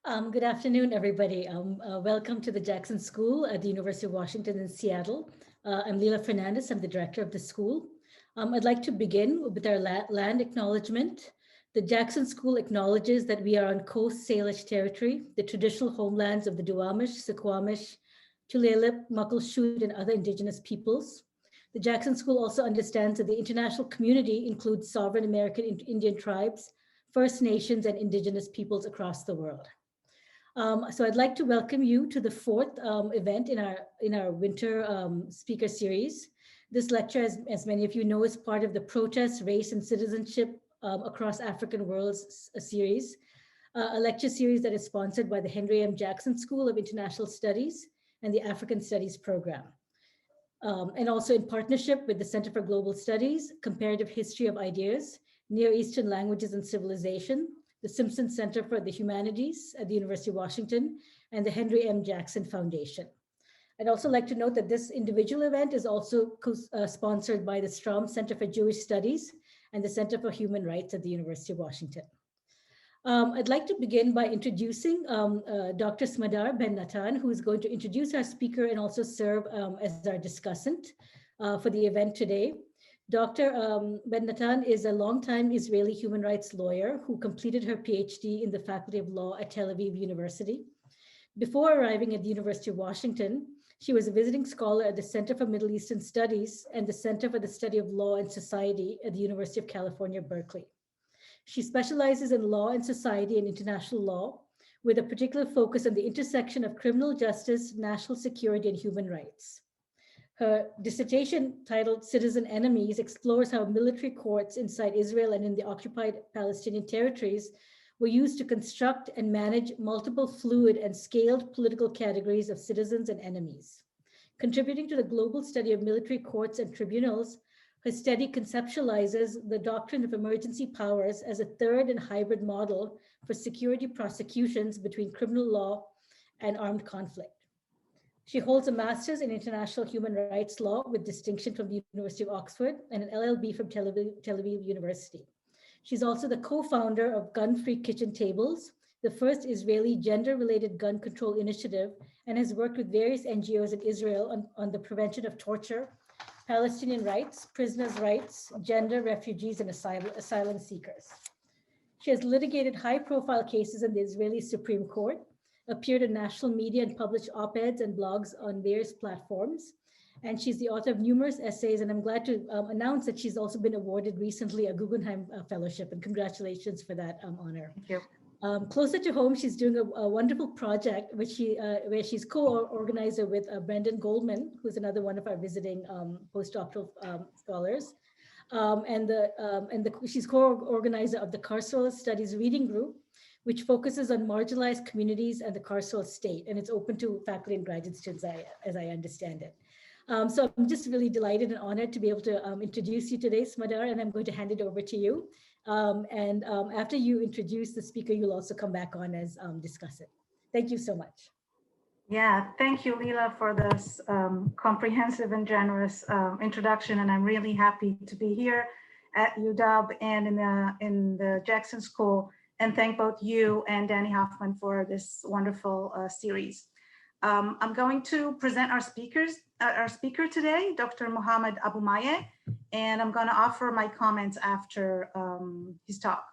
Good afternoon, everybody. Welcome to the Jackson School at the University of Washington in Seattle. I'm Leila Fernandez. I'm the director of the school. I'd like to begin with our land acknowledgement. The Jackson School acknowledges that we are on Coast Salish territory, the traditional homelands of the Duwamish, Suquamish, Tulalip, Muckleshoot, and other indigenous peoples. The Jackson School also understands that the international community includes sovereign American Indian tribes, First Nations, and indigenous peoples across the world. So I'd like to welcome you to the fourth event in our winter speaker series. This lecture, as many of you know, is part of the Protest, Race, and Citizenship Across African Worlds series, a lecture series that is sponsored by the Henry M. Jackson School of International Studies and the African Studies Program. And also in partnership with the Center for Global Studies, Comparative History of Ideas, Near Eastern Languages and Civilization, the Simpson Center for the Humanities at the University of Washington, and the Henry M. Jackson Foundation. I'd also like to note that this individual event is also sponsored by the Strom Center for Jewish Studies and the Center for Human Rights at the University of Washington. I'd like to begin by introducing Dr. Smadar Ben Natan, who is going to introduce our speaker and also serve as our discussant for the event today. Dr. Ben Natan is a longtime Israeli human rights lawyer who completed her PhD in the Faculty of Law at Tel Aviv University. Before arriving at the University of Washington, she was a visiting scholar at the Center for Middle Eastern Studies and the Center for the Study of Law and Society at the University of California, Berkeley. She specializes in law and society and international law, with a particular focus on the intersection of criminal justice, national security, and human rights. Her dissertation titled Citizen Enemies explores how military courts inside Israel and in the occupied Palestinian territories were used to construct and manage multiple fluid and scaled political categories of citizens and enemies. Contributing to the global study of military courts and tribunals, her study conceptualizes the doctrine of emergency powers as a third and hybrid model for security prosecutions between criminal law and armed conflict. She holds a master's in international human rights law with distinction from the University of Oxford and an LLB from Tel Aviv University. She's also the co-founder of Gun-Free Kitchen Tables, the first Israeli gender-related gun control initiative, and has worked with various NGOs in Israel on the prevention of torture, Palestinian rights, prisoners' rights, gender, refugees, and asylum seekers. She has litigated high-profile cases in the Israeli Supreme Court, appeared in national media and published op-eds and blogs on various platforms. And she's the author of numerous essays, and I'm glad to announce that she's also been awarded recently a Guggenheim Fellowship, and congratulations for that honor. Thank you. Closer to home, she's doing a wonderful project where she's co-organizer with Brendan Goldman, who's another one of our visiting postdoctoral scholars. She's co-organizer of the Carceral Studies Reading Group, which focuses on marginalized communities and the carceral state, and it's open to faculty and graduate students, as I understand it. So I'm just really delighted and honored to be able to introduce you today, Smadar, and I'm going to hand it over to you. After you introduce the speaker, you'll also come back on as discuss it. Thank you so much. Yeah, thank you, Leila, for this comprehensive and generous introduction, and I'm really happy to be here at UW and in the Jackson School, and thank both you and Danny Hoffman for this wonderful series. I'm going to present our speaker today, Dr. Mohamed Abumaye, and I'm going to offer my comments after his talk.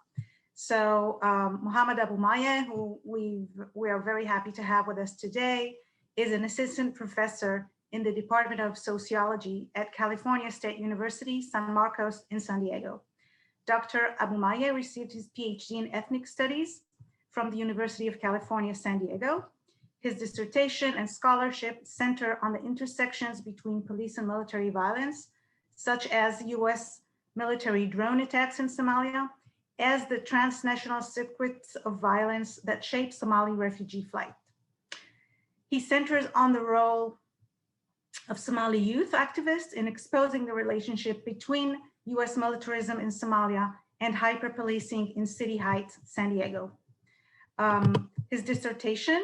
So Mohamed Abumaye, who we are very happy to have with us today, is an assistant professor in the Department of Sociology at California State University, San Marcos in San Diego. Dr. Abumaye received his PhD in ethnic studies from the University of California, San Diego. His dissertation and scholarship center on the intersections between police and military violence, such as US military drone attacks in Somalia, as the transnational circuits of violence that shape Somali refugee flight. He centers on the role of Somali youth activists in exposing the relationship between US militarism in Somalia and hyper-policing in City Heights, San Diego. His dissertation,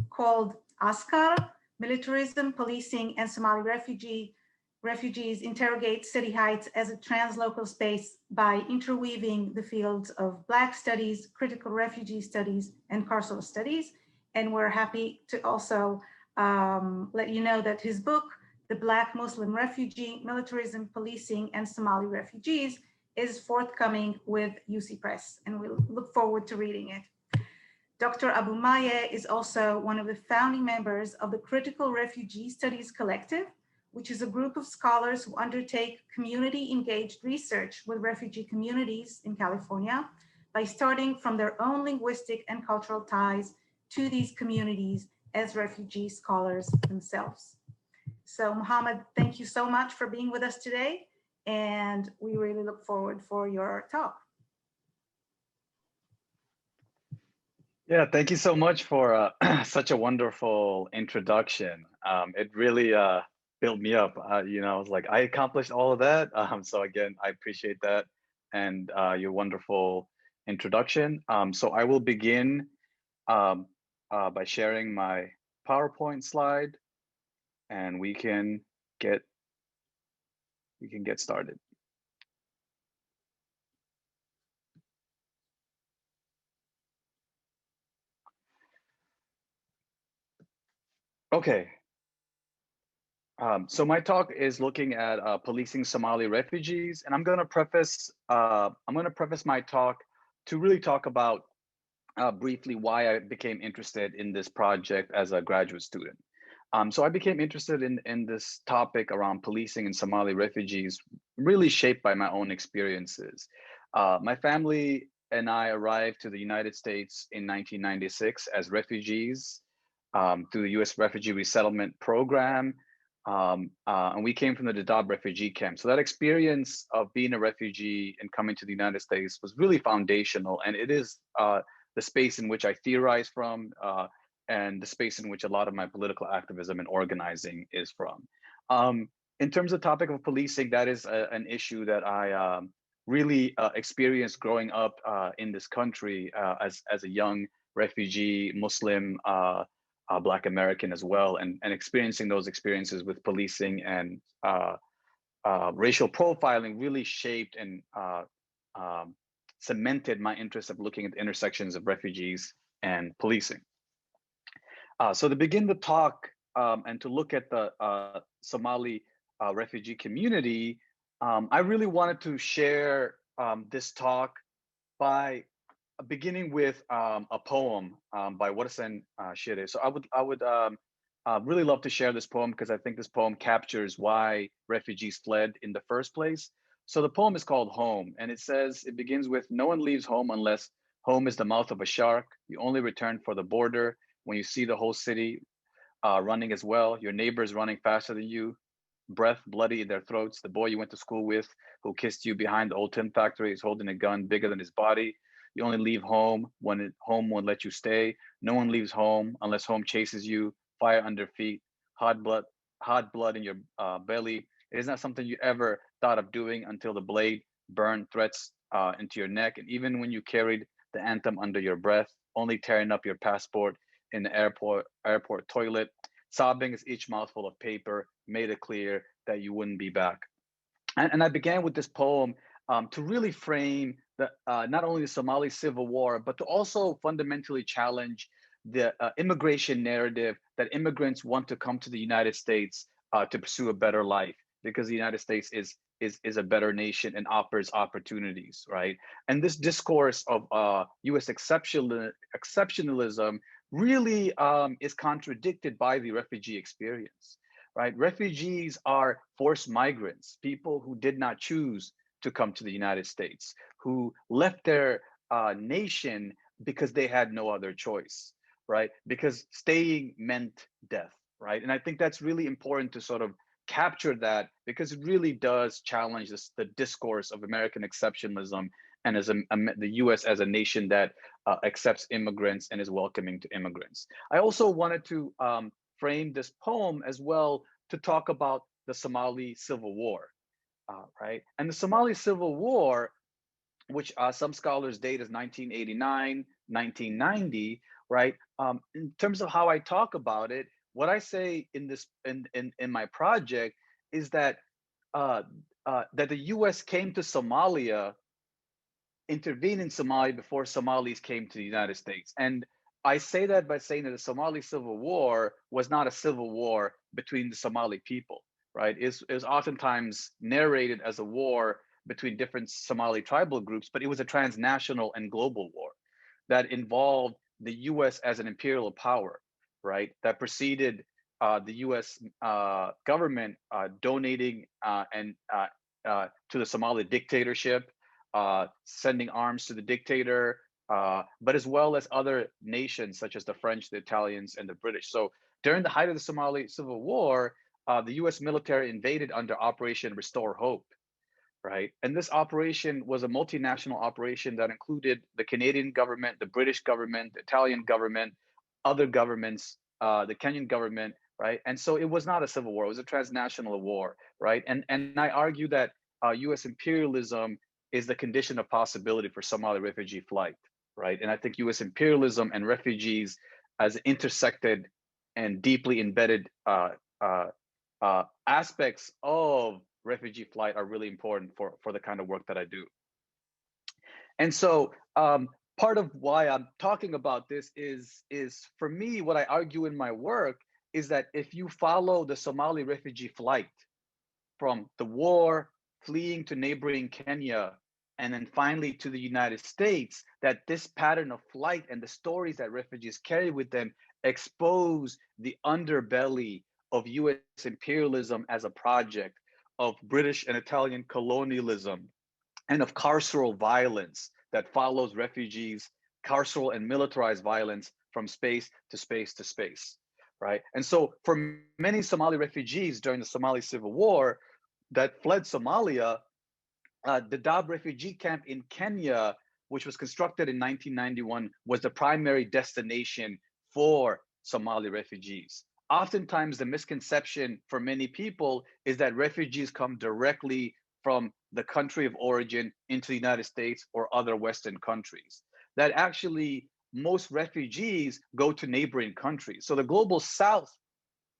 called Askar, Militarism, Policing, and Somali Refugee, Refugees interrogate City Heights as a translocal space by interweaving the fields of Black studies, critical refugee studies, and carceral studies. And we're happy to also let you know that his book, The Black Muslim Refugee, Militarism, Policing, and Somali Refugees, is forthcoming with UC Press, and we look forward to reading it. Dr. Abumaye is also one of the founding members of the Critical Refugee Studies Collective, which is a group of scholars who undertake community-engaged research with refugee communities in California by starting from their own linguistic and cultural ties to these communities as refugee scholars themselves. So Mohamed, thank you so much for being with us today, and we really look forward for your talk. Yeah, thank you so much for such a wonderful introduction. It really built me up. You know, I was like, I accomplished all of that. So again, I appreciate that and your wonderful introduction. So I will begin by sharing my PowerPoint slide, and we can get started. Okay. So my talk is looking at policing Somali refugees, and I'm going to preface my talk to really talk about briefly why I became interested in this project as a graduate student. So I became interested in this topic around policing and Somali refugees, really shaped by my own experiences. My family and I arrived to the United States in 1996 as refugees through the U.S. Refugee Resettlement Program. And we came from the Dadaab refugee camp. So that experience of being a refugee and coming to the United States was really foundational. And it is the space in which I theorize from and the space in which a lot of my political activism and organizing is from. In terms of the topic of policing, that is an issue that I really experienced growing up in this country as a young refugee, Muslim, Black American as well, and experiencing those experiences with policing and racial profiling really shaped and cemented my interest of looking at the intersections of refugees and policing. So to begin the talk and to look at the Somali refugee community, I really wanted to share this talk by beginning with a poem by Wadasan Shire. So I would really love to share this poem because I think this poem captures why refugees fled in the first place. So the poem is called Home, and it begins with, no one leaves home unless home is the mouth of a shark. You only return for the border when you see the whole city running as well. Your neighbors running faster than you, breath bloody in their throats. The boy you went to school with who kissed you behind the old tin factory is holding a gun bigger than his body. You only leave home when home won't let you stay. No one leaves home unless home chases you. Fire under feet, hot blood in your belly. It is not something you ever thought of doing until the blade burned threats into your neck. And even when you carried the anthem under your breath, only tearing up your passport in the airport toilet, sobbing as each mouthful of paper made it clear that you wouldn't be back. And I began with this poem to really frame not only the Somali civil war, but to also fundamentally challenge the immigration narrative that immigrants want to come to the United States to pursue a better life because the United States is a better nation and offers opportunities, right? And this discourse of U.S. exceptionalism really is contradicted by the refugee experience, right? Refugees are forced migrants, people who did not choose to come to the United States, who left their nation because they had no other choice, right? Because staying meant death, right? And I think that's really important to sort of capture that because it really does challenge the discourse of American exceptionalism and as the US as a nation that accepts immigrants and is welcoming to immigrants. I also wanted to frame this poem as well to talk about the Somali Civil War, right? And the Somali Civil War, which some scholars date as 1989, 1990, right? In terms of how I talk about it, what I say in my project is that uh, that the U.S. came to Somalia, intervened in Somalia before Somalis came to the United States. And I say that by saying that the Somali Civil War was not a civil war between the Somali people, right? It's oftentimes narrated as a war between different Somali tribal groups, but it was a transnational and global war that involved the US as an imperial power, right? That preceded the US government donating to the Somali dictatorship, sending arms to the dictator, but as well as other nations such as the French, the Italians, and the British. So during the height of the Somali Civil War, the US military invaded under Operation Restore Hope, right? And this operation was a multinational operation that included the Canadian government, the British government, the Italian government, other governments, the Kenyan government, right? And so it was not a civil war; it was a transnational war, right? And I argue that U.S. imperialism is the condition of possibility for Somali refugee flight, right? And I think U.S. imperialism and refugees as intersected and deeply embedded aspects of refugee flight are really important for the kind of work that I do. And so part of why I'm talking about this is for me, what I argue in my work is that if you follow the Somali refugee flight from the war, fleeing to neighboring Kenya, and then finally to the United States, that this pattern of flight and the stories that refugees carry with them expose the underbelly of US imperialism as a project, of British and Italian colonialism, and of carceral violence that follows refugees, carceral and militarized violence from space to space to space, right? And so for many Somali refugees during the Somali Civil War that fled Somalia, the Dadaab refugee camp in Kenya, which was constructed in 1991, was the primary destination for Somali refugees. Oftentimes, the misconception for many people is that refugees come directly from the country of origin into the United States or other Western countries. That actually, most refugees go to neighboring countries. So the global South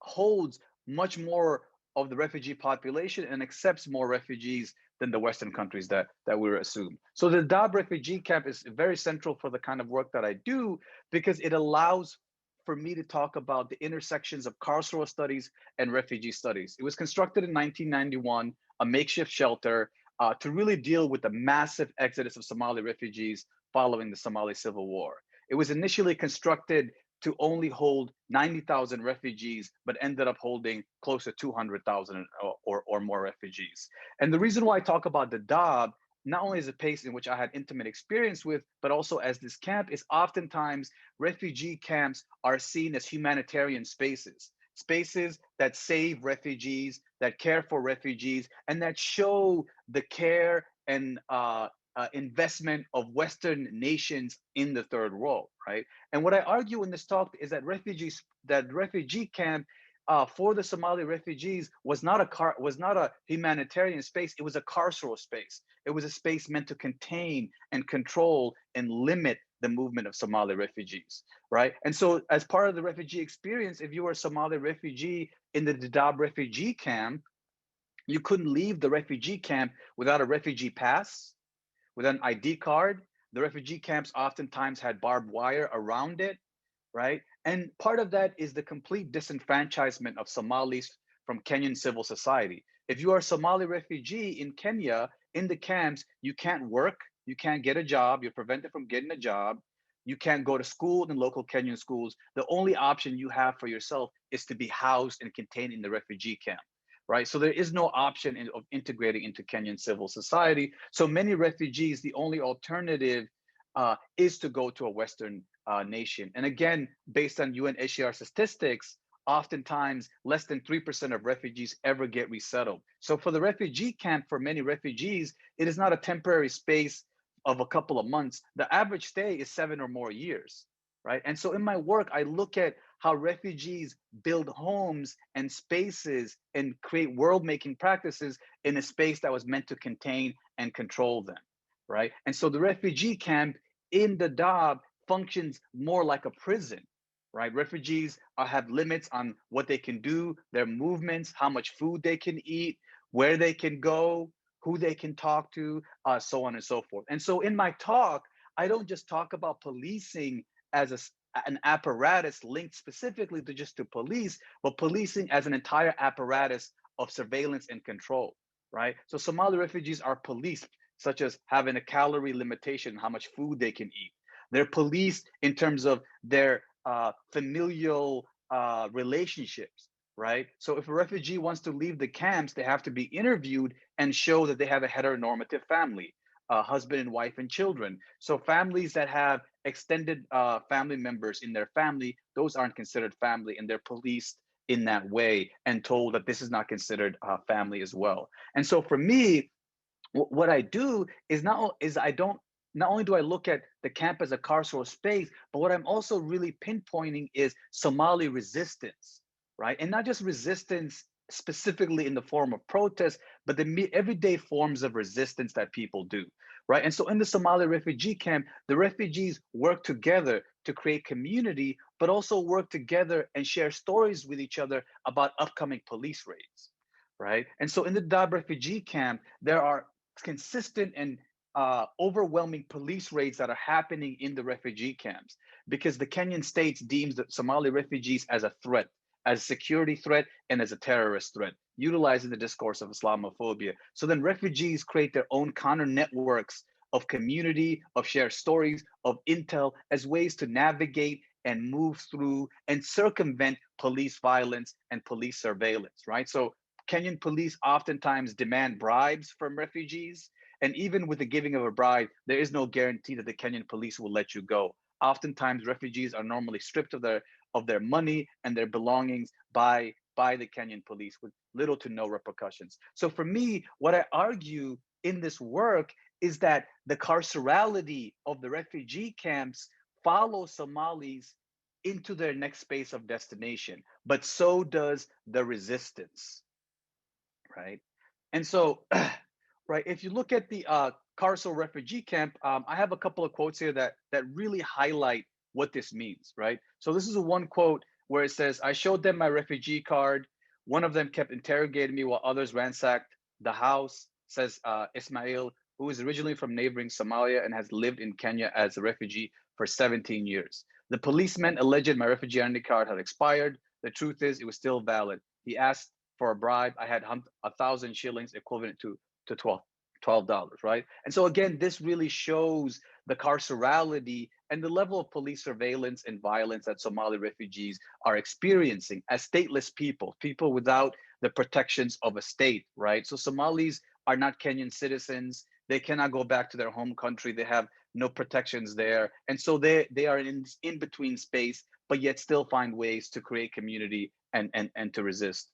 holds much more of the refugee population and accepts more refugees than the Western countries that we assume. So the Dadaab refugee camp is very central for the kind of work that I do because it allows for me to talk about the intersections of carceral studies and refugee studies. It was constructed in 1991, a makeshift shelter to really deal with the massive exodus of Somali refugees following the Somali Civil War. It was initially constructed to only hold 90,000 refugees, but ended up holding close to 200,000 or more refugees. And the reason why I talk about the Dadaab, not only as a place in which I had intimate experience with, but also as this camp is oftentimes refugee camps are seen as humanitarian spaces, spaces that save refugees, that care for refugees, and that show the care and investment of Western nations in the third world, right? And what I argue in this talk is that refugee camp for the Somali refugees was not a humanitarian space. It was a carceral space. It was a space meant to contain and control and limit the movement of Somali refugees, right? And so, as part of the refugee experience, if you were a Somali refugee in the Dadaab refugee camp, you couldn't leave the refugee camp without a refugee pass, with an ID card. The refugee camps oftentimes had barbed wire around it, right? And part of that is the complete disenfranchisement of Somalis from Kenyan civil society. If you are a Somali refugee in Kenya, in the camps, you can't work, you can't get a job, you're prevented from getting a job, you can't go to school in local Kenyan schools. The only option you have for yourself is to be housed and contained in the refugee camp, right? So there is no option of integrating into Kenyan civil society. So many refugees, the only alternative is to go to a Western nation. And again, based on UNHCR statistics, oftentimes less than 3% of refugees ever get resettled. So for the refugee camp, for many refugees, it is not a temporary space of a couple of months. The average stay is 7 or more years, right? And so in my work, I look at how refugees build homes and spaces and create world-making practices in a space that was meant to contain and control them, right? And so the refugee camp in Dadaab functions more like a prison, right? Refugees have limits on what they can do, their movements, how much food they can eat, where they can go, who they can talk to, so on and so forth. And so in my talk, I don't just talk about policing as an apparatus linked specifically to just to police, but policing as an entire apparatus of surveillance and control, right? So Somali refugees are policed, such as having a calorie limitation, how much food they can eat. They're policed in terms of their familial relationships, right? So if a refugee wants to leave the camps, they have to be interviewed and show that they have a heteronormative family, husband and wife and children. So families that have extended family members in their family, those aren't considered family, and they're policed in that way and told that this is not considered family as well. And so for me, what I do is not only do I look at the camp as a carceral space, but what I'm also really pinpointing is Somali resistance, right? And not just resistance specifically in the form of protest, but the everyday forms of resistance that people do, right? And so in the Somali refugee camp, the refugees work together to create community, but also work together and share stories with each other about upcoming police raids, right? And so in the Dadaab refugee camp, there are consistent and overwhelming police raids that are happening in the refugee camps because the Kenyan state deems the Somali refugees as a threat, as a security threat, and as a terrorist threat, utilizing the discourse of Islamophobia. So then refugees create their own counter networks of community, of shared stories, of intel as ways to navigate and move through and circumvent police violence and police surveillance, right? So Kenyan police oftentimes demand bribes from refugees. And even with the giving of a bribe, there is no guarantee that the Kenyan police will let you go. Oftentimes, refugees are normally stripped of their money and their belongings by the Kenyan police with little to no repercussions. So for me, what I argue in this work is that the carcerality of the refugee camps follows Somalis into their next space of destination, but so does the resistance, right? And so, right, if you look at the carceral refugee camp, I have a couple of quotes here that really highlight what this means, right? So this is a one quote where it says, "I showed them my refugee card. One of them kept interrogating me while others ransacked the house," says Ismail, who is originally from neighboring Somalia and has lived in Kenya as a refugee for 17 years. "The policeman alleged my refugee identity card had expired. The truth is, it was still valid. He asked for a bribe. I had 1,000 shillings, equivalent to $12, right? And so again, this really shows the carcerality and the level of police surveillance and violence that Somali refugees are experiencing as stateless people, people without the protections of a state, right? So Somalis are not Kenyan citizens. They cannot go back to their home country. They have no protections there. And so they are in between space, but yet still find ways to create community and to resist.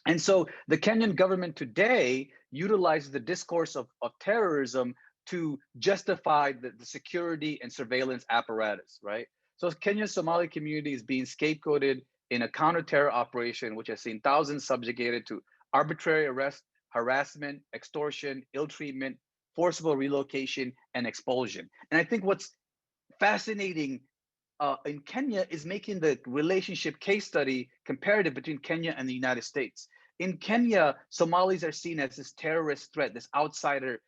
And so the Kenyan government today utilizes the discourse of terrorism to justify the security and surveillance apparatus, right? So Kenya's Somali community is being scapegoated in a counter-terror operation, which has seen thousands subjugated to arbitrary arrest, harassment, extortion, ill treatment, forcible relocation, and expulsion. And I think what's fascinating in Kenya is making the relationship case study comparative between Kenya and the United States. In Kenya, Somalis are seen as this terrorist threat, this outsider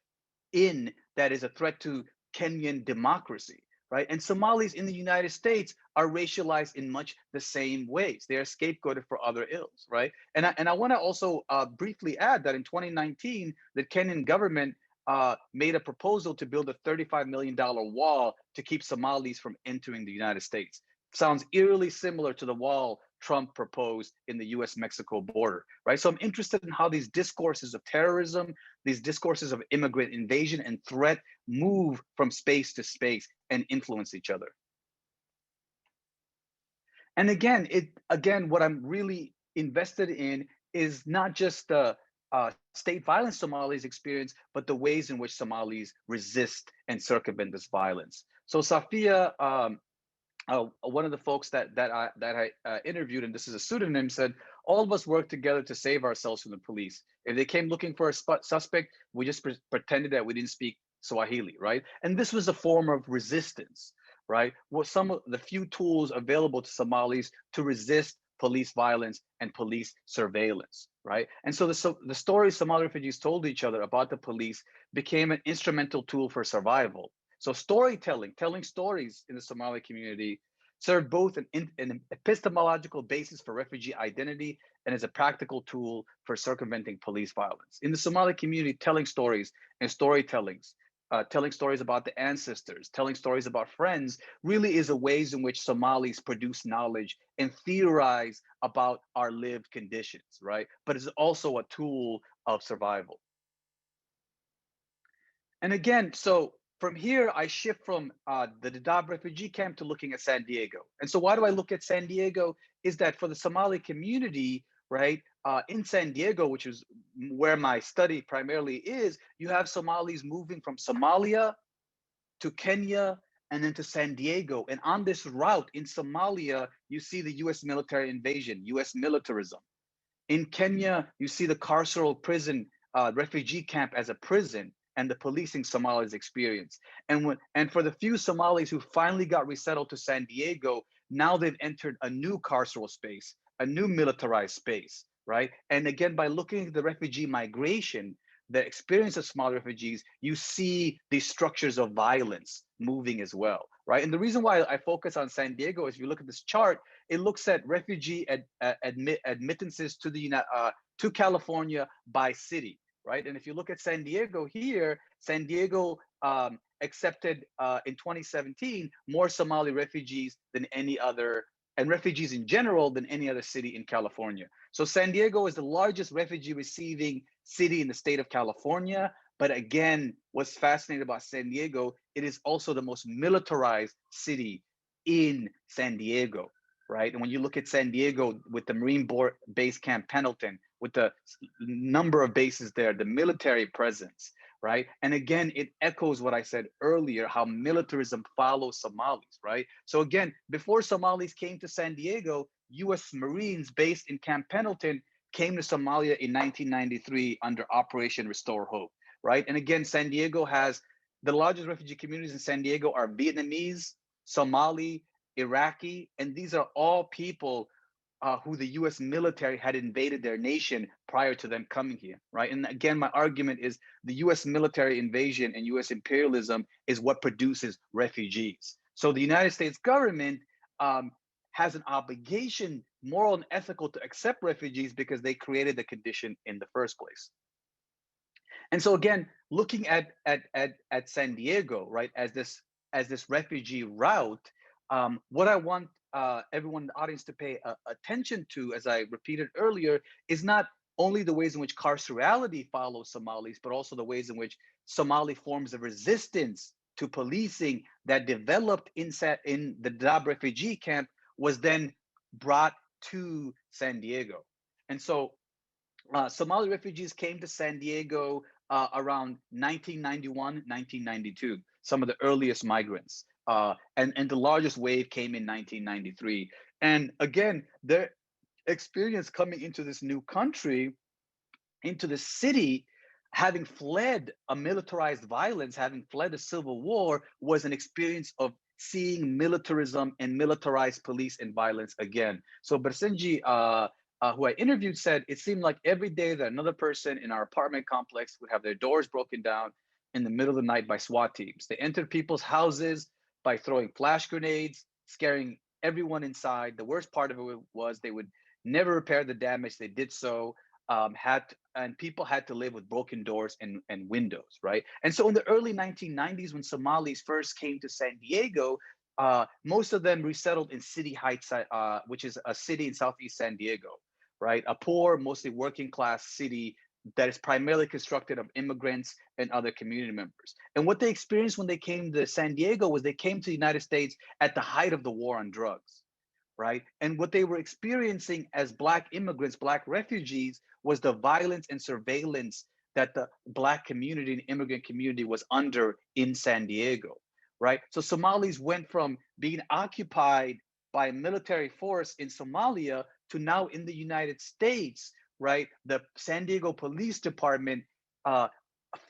in that is a threat to Kenyan democracy, right? And Somalis in the United States are racialized in much the same ways. They are scapegoated for other ills, right? And I want to also briefly add that in 2019, the Kenyan government made a proposal to build a $35 million wall to keep Somalis from entering the United States. Sounds eerily similar to the wall Trump proposed in the US-Mexico border, right? So I'm interested in how these discourses of terrorism, these discourses of immigrant invasion and threat move from space to space and influence each other. And again, what I'm really invested in is not just the state violence Somalis experience, but the ways in which Somalis resist and circumvent this violence. So Safia, one of the folks that I interviewed, and this is a pseudonym, said, "All of us work together to save ourselves from the police. If they came looking for a suspect, we just pretended that we didn't speak Swahili, right?" And this was a form of resistance, right? Well, some of the few tools available to Somalis to resist police violence, and police surveillance, right? And so the stories Somali refugees told each other about the police became an instrumental tool for survival. So storytelling, telling stories in the Somali community served both an epistemological basis for refugee identity and as a practical tool for circumventing police violence. In the Somali community, telling stories and storytellings, telling stories about the ancestors, telling stories about friends, really is a ways in which Somalis produce knowledge and theorize about our lived conditions, right? But it's also a tool of survival. And again, so from here, I shift from the Dadaab refugee camp to looking at San Diego. And so why do I look at San Diego? Is that for the Somali community, right, in San Diego, which is where my study primarily is, you have Somalis moving from Somalia to Kenya and then to San Diego. And on this route in Somalia, you see the US military invasion, US militarism. In Kenya, you see the carceral prison refugee camp as a prison and the policing Somalis experience. And for the few Somalis who finally got resettled to San Diego, now they've entered a new carceral space, a new militarized space, right? And again, by looking at the refugee migration, the experience of Somali refugees, you see these structures of violence moving as well, right? And the reason why I focus on San Diego is if you look at this chart, it looks at refugee admittances to California by city, right? And if you look at San Diego here, San Diego accepted in 2017 more Somali refugees than any other, and refugees in general than any other city in California. So San Diego is the largest refugee receiving city in the state of California. But again, what's fascinating about San Diego, it is also the most militarized city in San Diego, right? And when you look at San Diego with the Marine Base Camp Pendleton, with the number of bases there, the military presence, right? And again, it echoes what I said earlier, how militarism follows Somalis, right? So again, before Somalis came to San Diego, US Marines based in Camp Pendleton came to Somalia in 1993 under Operation Restore Hope, right? And again, San Diego has the largest refugee communities in San Diego are Vietnamese, Somali, Iraqi, and these are all people who the US military had invaded their nation prior to them coming here, right? And again, my argument is the US military invasion and US imperialism is what produces refugees. So the United States government has an obligation, moral and ethical, to accept refugees because they created the condition in the first place. And so again, looking at San Diego, right, as this refugee route, what I want everyone in the audience to pay attention to, as I repeated earlier, is not only the ways in which carcerality follows Somalis, but also the ways in which Somali forms of resistance to policing that developed in the Dadaab refugee camp was then brought to San Diego. And so Somali refugees came to San Diego around 1991, 1992, some of the earliest migrants. And the largest wave came in 1993. And again, their experience coming into this new country, into the city, having fled a militarized violence, having fled a civil war, was an experience of seeing militarism and militarized police and violence again. So Bersenji, who I interviewed, said it seemed like every day that another person in our apartment complex would have their doors broken down in the middle of the night by SWAT teams. They entered people's houses by throwing flash grenades, scaring everyone inside. The worst part of it was they would never repair the damage. They did so. And people had to live with broken doors and windows, right? And so in the early 1990s, when Somalis first came to San Diego, most of them resettled in City Heights, which is a city in Southeast San Diego, right? A poor, mostly working class city that is primarily constructed of immigrants and other community members. And what they experienced when they came to San Diego was they came to the United States at the height of the war on drugs, right? And what they were experiencing as Black immigrants, Black refugees, was the violence and surveillance that the Black community and immigrant community was under in San Diego, right? So Somalis went from being occupied by a military force in Somalia to now in the United States, right? The San Diego Police Department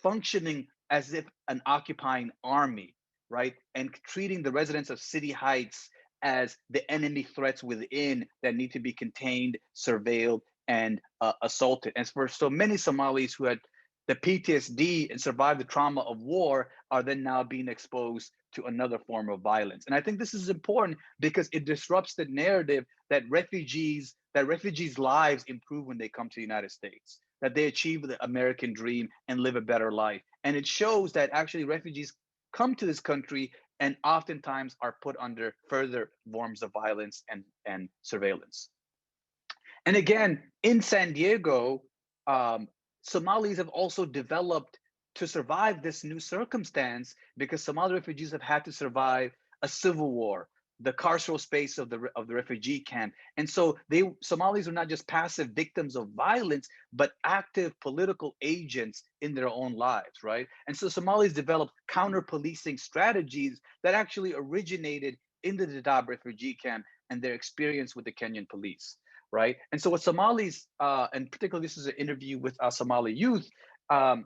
functioning as if an occupying army, right? And treating the residents of City Heights as the enemy threats within that need to be contained, surveilled, and assaulted. And for so many Somalis who had the PTSD and survived the trauma of war are then now being exposed to another form of violence. And I think this is important because it disrupts the narrative that refugees' lives improve when they come to the United States, that they achieve the American dream and live a better life. And it shows that actually refugees come to this country and oftentimes are put under further forms of violence and surveillance. And again, in San Diego, Somalis have also developed to survive this new circumstance because Somali refugees have had to survive a civil war, the carceral space of the refugee camp. And so Somalis are not just passive victims of violence, but active political agents in their own lives, right? And so Somalis developed counter-policing strategies that actually originated in the Dadaab refugee camp and their experience with the Kenyan police. Right. And so what Somalis, and particularly this is an interview with Somali youth, and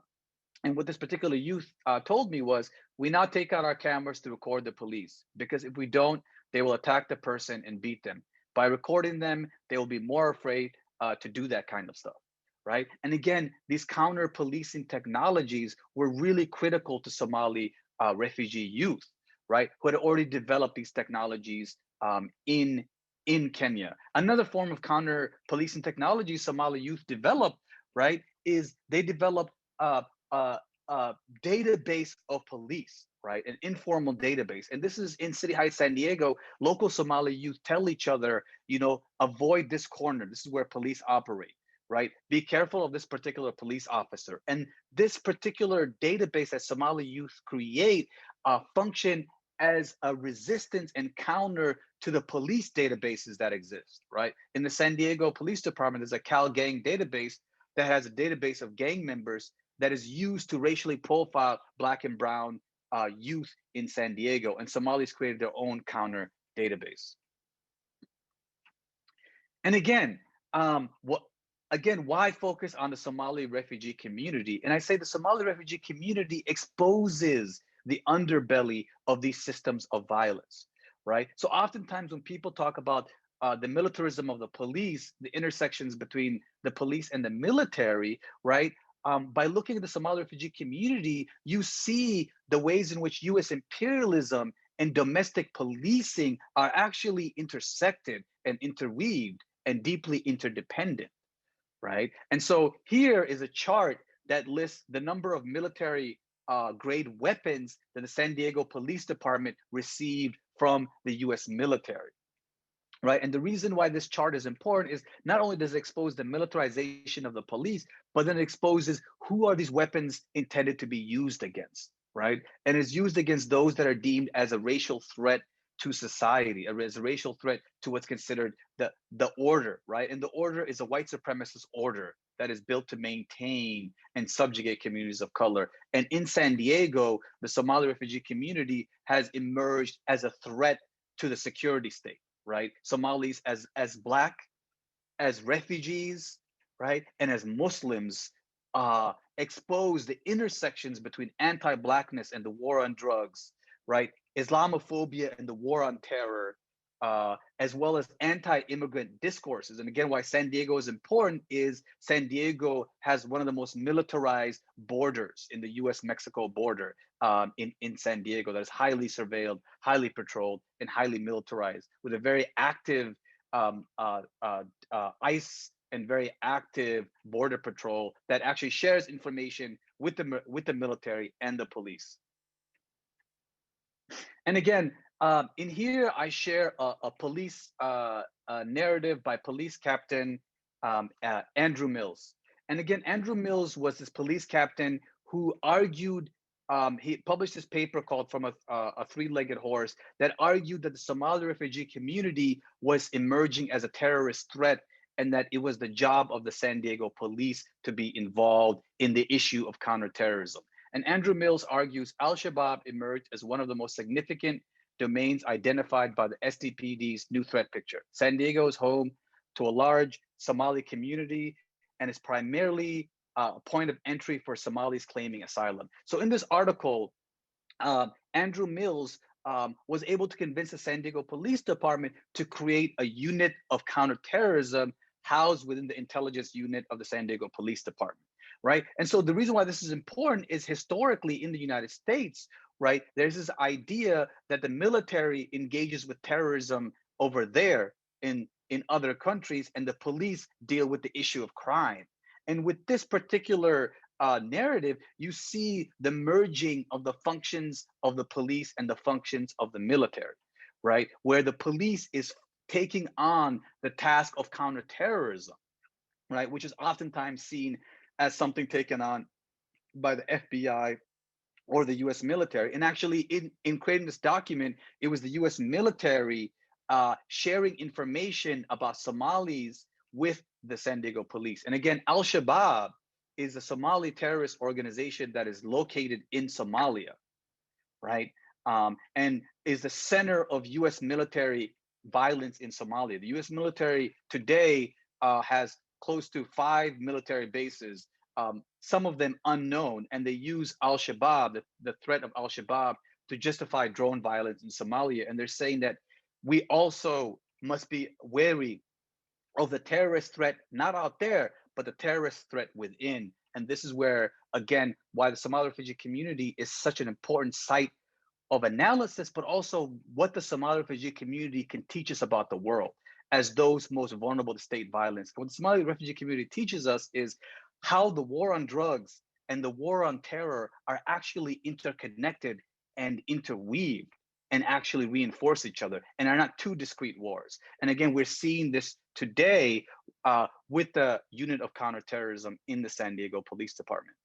what this particular youth told me was, we now take out our cameras to record the police, because if we don't, they will attack the person and beat them. By recording them, they will be more afraid to do that kind of stuff. Right. And again, these counter policing technologies were really critical to Somali refugee youth, right, who had already developed these technologies in Kenya. Another form of counter policing technology Somali youth developed, right, is they developed a database of police, right, an informal database. And this is in City Heights, San Diego. Local Somali youth tell each other, avoid this corner. This is where police operate, right? Be careful of this particular police officer. And this particular database that Somali youth create function as a resistance and counter to the police databases that exist, right? In the San Diego Police Department, there's a Cal Gang database that has a database of gang members that is used to racially profile Black and Brown youth in San Diego, and Somalis created their own counter database. And again, why focus on the Somali refugee community? And I say the Somali refugee community exposes the underbelly of these systems of violence, right? So oftentimes when people talk about the militarism of the police, the intersections between the police and the military, right? By looking at the Somali refugee community, you see the ways in which US imperialism and domestic policing are actually intersected and interweaved and deeply interdependent, right? And so here is a chart that lists the number of military grade weapons that the San Diego Police Department received from the US military, right? And the reason why this chart is important is not only does it expose the militarization of the police, but then it exposes who are these weapons intended to be used against, right? And it's used against those that are deemed as a racial threat to society, as a racial threat to what's considered the order, right? And the order is a white supremacist order that is built to maintain and subjugate communities of color. And in San Diego, the Somali refugee community has emerged as a threat to the security state, right? Somalis as Black, as refugees, right, and as Muslims expose the intersections between anti-Blackness and the war on drugs, right, Islamophobia and the war on terror, as well as anti-immigrant discourses. And again, why San Diego is important is San Diego has one of the most militarized borders in the US-Mexico border in San Diego that is highly surveilled, highly patrolled, and highly militarized, with a very active ICE and very active border patrol that actually shares information with the military and the police. And again, in here, I share a police narrative by police captain Andrew Mills. And again, Andrew Mills was this police captain who argued, he published this paper called From a Three-Legged Horse that argued that the Somali refugee community was emerging as a terrorist threat, and that it was the job of the San Diego police to be involved in the issue of counterterrorism. And Andrew Mills argues Al-Shabaab emerged as one of the most significant domains identified by the SDPD's new threat picture. San Diego is home to a large Somali community and is primarily a point of entry for Somalis claiming asylum. So in this article, Andrew Mills was able to convince the San Diego Police Department to create a unit of counterterrorism housed within the intelligence unit of the San Diego Police Department, right? And so the reason why this is important is historically in the United States, right, there's this idea that the military engages with terrorism over there in other countries, and the police deal with the issue of crime. And with this particular narrative, you see the merging of the functions of the police and the functions of the military, right? Where the police is taking on the task of counterterrorism, right? Which is oftentimes seen as something taken on by the FBI or the US military. And actually, in creating this document, it was the US military sharing information about Somalis with the San Diego police. And again, Al Shabaab is a Somali terrorist organization that is located in Somalia, right? And is the center of US military violence in Somalia. The US military today has close to 5 military bases, some of them unknown, and they use Al-Shabaab, the threat of Al-Shabaab, to justify drone violence in Somalia. And they're saying that we also must be wary of the terrorist threat, not out there, but the terrorist threat within. And this is where, again, why the Somali refugee community is such an important site of analysis, but also what the Somali refugee community can teach us about the world as those most vulnerable to state violence. What the Somali refugee community teaches us is how the war on drugs and the war on terror are actually interconnected and interweaved and actually reinforce each other and are not two discrete wars. And again, we're seeing this today with the unit of counterterrorism in the San Diego Police Department.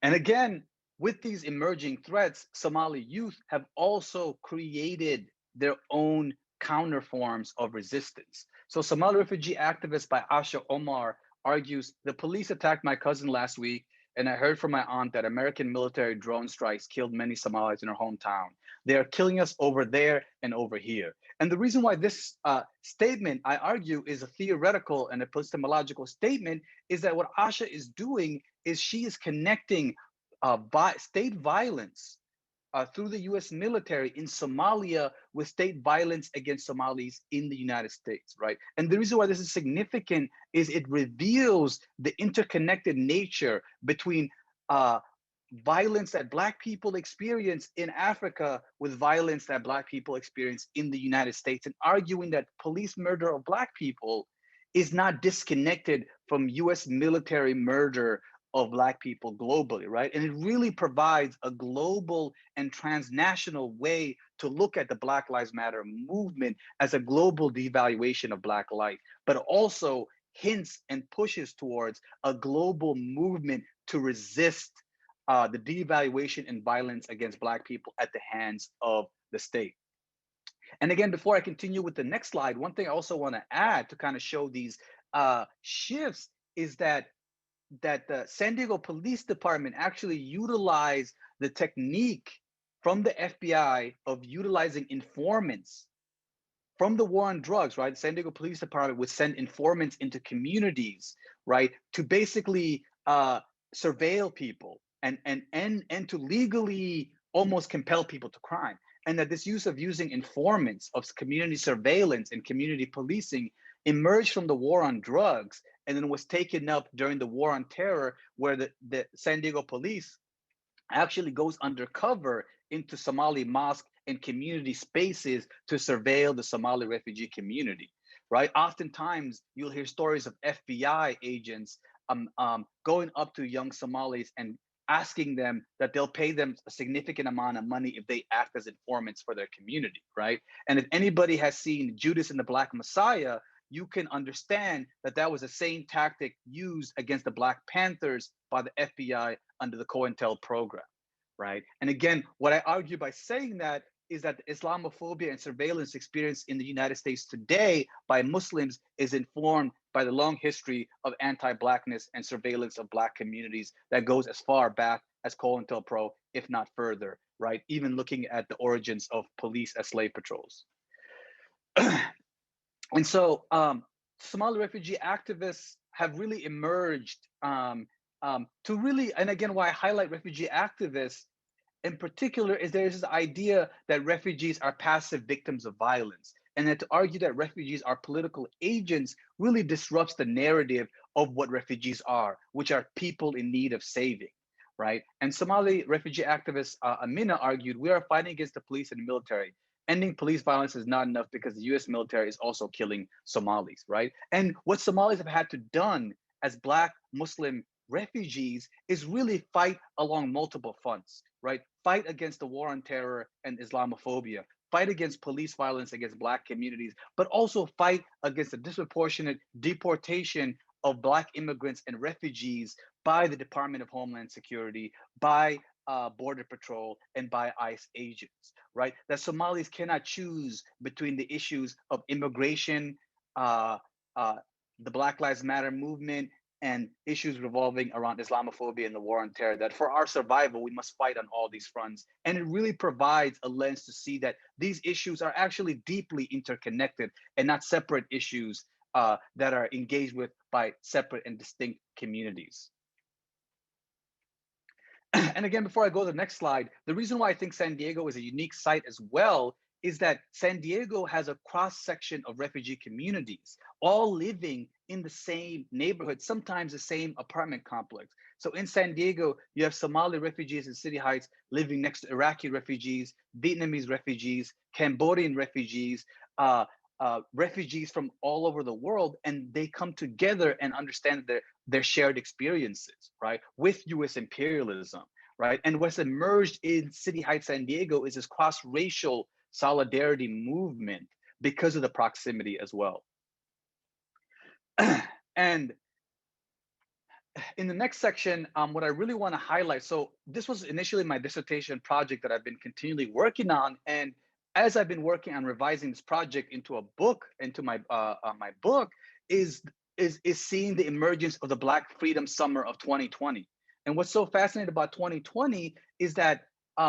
And again, with these emerging threats, Somali youth have also created their own counterforms of resistance. So Somali refugee activist by Asha Omar argues, the police attacked my cousin last week, and I heard from my aunt that American military drone strikes killed many Somalis in her hometown. They are killing us over there and over here. And the reason why this statement, I argue, is a theoretical and epistemological statement is that what Asha is doing is she is connecting state violence through the US military in Somalia with state violence against Somalis in the United States, right? And the reason why this is significant is it reveals the interconnected nature between violence that Black people experience in Africa with violence that Black people experience in the United States, and arguing that police murder of Black people is not disconnected from US military murder of Black people globally, right? And it really provides a global and transnational way to look at the Black Lives Matter movement as a global devaluation of Black life, but also hints and pushes towards a global movement to resist the devaluation and violence against Black people at the hands of the state. And again, before I continue with the next slide, one thing I also want to add to kind of show these shifts is that the San Diego Police Department actually utilized the technique from the FBI of utilizing informants from the war on drugs, right? The San Diego Police Department would send informants into communities, right, to basically surveil people and to legally almost compel people to crime. And that this use of using informants, of community surveillance and community policing emerged from the war on drugs and then was taken up during the war on terror, where the San Diego police actually goes undercover into Somali mosque and community spaces to surveil the Somali refugee community, right? Oftentimes, you'll hear stories of FBI agents going up to young Somalis and asking them that they'll pay them a significant amount of money if they act as informants for their community, right? And if anybody has seen Judas and the Black Messiah, you can understand that that was the same tactic used against the Black Panthers by the FBI under the COINTEL program, right? And again, what I argue by saying that is that the Islamophobia and surveillance experience in the United States today by Muslims is informed by the long history of anti-Blackness and surveillance of Black communities that goes as far back as COINTELPRO, if not further, right? Even looking at the origins of police as slave patrols. And so Somali refugee activists have really emerged to really, and again, why I highlight refugee activists in particular is there's this idea that refugees are passive victims of violence, and that to argue that refugees are political agents really disrupts the narrative of what refugees are, which are people in need of saving, right? And Somali refugee activist Amina argued, we are fighting against the police and the military. Ending police violence is not enough because the US military is also killing Somalis, right? And what Somalis have had to done as Black Muslim refugees is really fight along multiple fronts, right? Fight against the war on terror and Islamophobia, fight against police violence against Black communities, but also fight against the disproportionate deportation of Black immigrants and refugees by the Department of Homeland Security, by Border Patrol, and by ICE agents, right? That Somalis cannot choose between the issues of immigration, the Black Lives Matter movement, and issues revolving around Islamophobia and the war on terror, that for our survival, we must fight on all these fronts. And it really provides a lens to see that these issues are actually deeply interconnected and not separate issues that are engaged with by separate and distinct communities. And again, before I go to the next slide, the reason why I think San Diego is a unique site as well is that San Diego has a cross-section of refugee communities, all living in the same neighborhood, sometimes the same apartment complex. So in San Diego, you have Somali refugees in City Heights living next to Iraqi refugees, Vietnamese refugees, Cambodian refugees, refugees from all over the world, and they come together and understand their shared experiences, right, with US imperialism, right? And what's emerged in City Heights, San Diego is this cross-racial solidarity movement because of the proximity as well. And in the next section, what I really want to highlight, so this was initially my dissertation project that I've been continually working on, and as I've been working on revising this project into a book, into my my book, is seeing the emergence of the Black Freedom Summer of 2020. And what's so fascinating about 2020 is that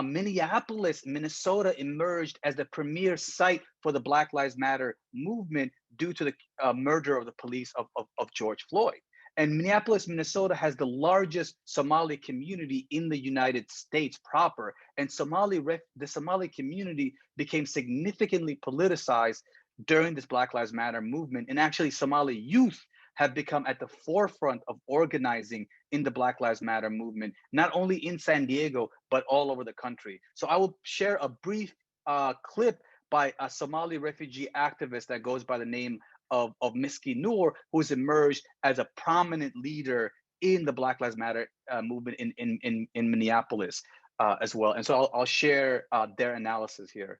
Minneapolis, Minnesota emerged as the premier site for the Black Lives Matter movement due to the murder of the police of George Floyd. And Minneapolis, Minnesota has the largest Somali community in the United States proper. And the Somali community became significantly politicized during this Black Lives Matter movement. And actually, Somali youth have become at the forefront of organizing in the Black Lives Matter movement, not only in San Diego, but all over the country. So I will share a brief clip by a Somali refugee activist that goes by the name of Miski Noor, who's emerged as a prominent leader in the Black Lives Matter movement in Minneapolis as well. And so I'll share their analysis here.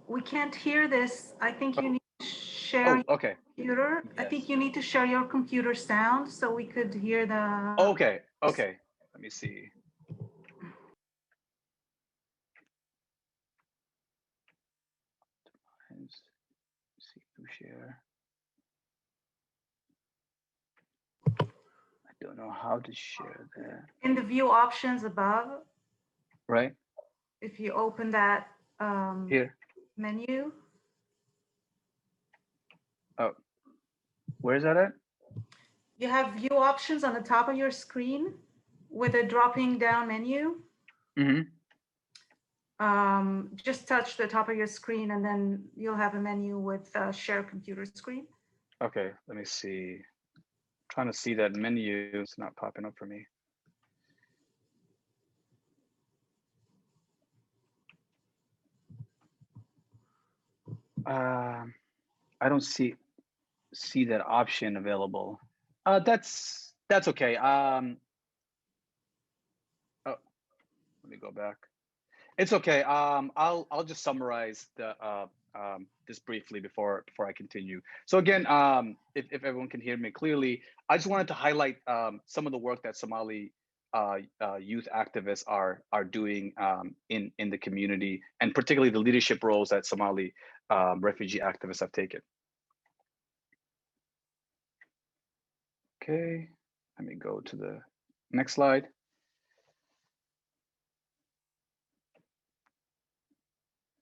We can't hear this. I think you need to share your computer. Yes. I think you need to share your computer sound so we could hear the... Okay. Let me see. See who share. I don't know how to share that. In the view options above. Right. If you open that here menu. Oh, where's that at? You have view options on the top of your screen with a dropping down menu. Mm-hmm. Just touch the top of your screen and then you'll have a menu with share computer screen. Okay, let me see. I'm trying to see that menu. It's not popping up for me. I don't see that option available. That's okay. Oh, let me go back. It's okay. I'll just summarize this briefly before I continue. So again, if everyone can hear me clearly, I just wanted to highlight some of the work that Somali youth activists are doing in the community, and particularly the leadership roles that Somali refugee activists have taken. Okay, let me go to the next slide.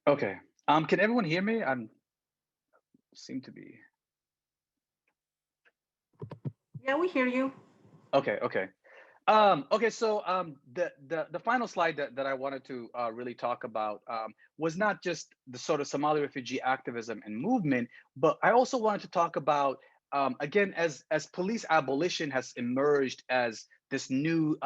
Okay, can everyone hear me? I seem to be. Yeah, we hear you. Okay, okay. Okay, so the final slide that I wanted to really talk about was not just the sort of Somali refugee activism and movement, but I also wanted to talk about again, as police abolition has emerged as this new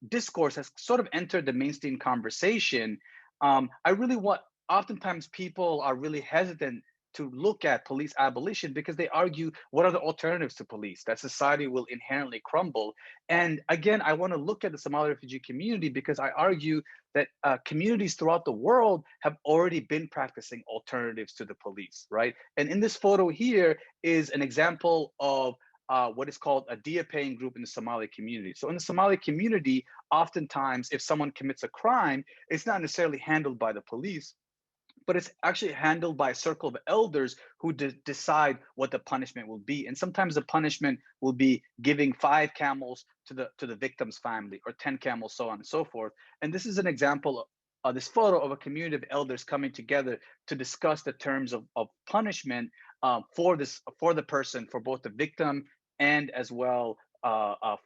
discourse has sort of entered the mainstream conversation. I really want. Oftentimes, people are really hesitant to look at police abolition because they argue, what are the alternatives to police? That society will inherently crumble. And again, I want to look at the Somali refugee community because I argue that communities throughout the world have already been practicing alternatives to the police, right? And in this photo here is an example of what is called a dia paying group in the Somali community. So in the Somali community, oftentimes, if someone commits a crime, it's not necessarily handled by the police, but it's actually handled by a circle of elders who decide what the punishment will be. And sometimes the punishment will be giving 5 camels to the victim's family, or 10 camels, so on and so forth. And this is an example of this photo of a community of elders coming together to discuss the terms of punishment for the person, for both the victim and as well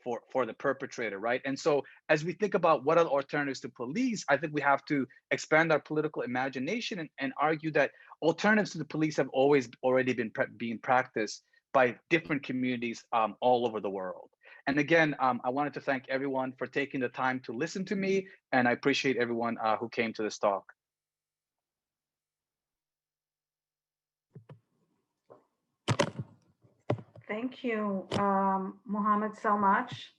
for the perpetrator, right? And so as we think about what are the alternatives to police, I think we have to expand our political imagination and argue that alternatives to the police have always already been being practiced by different communities all over the world. And again, I wanted to thank everyone for taking the time to listen to me, and I appreciate everyone who came to this talk. Thank you, Mohamed, so much.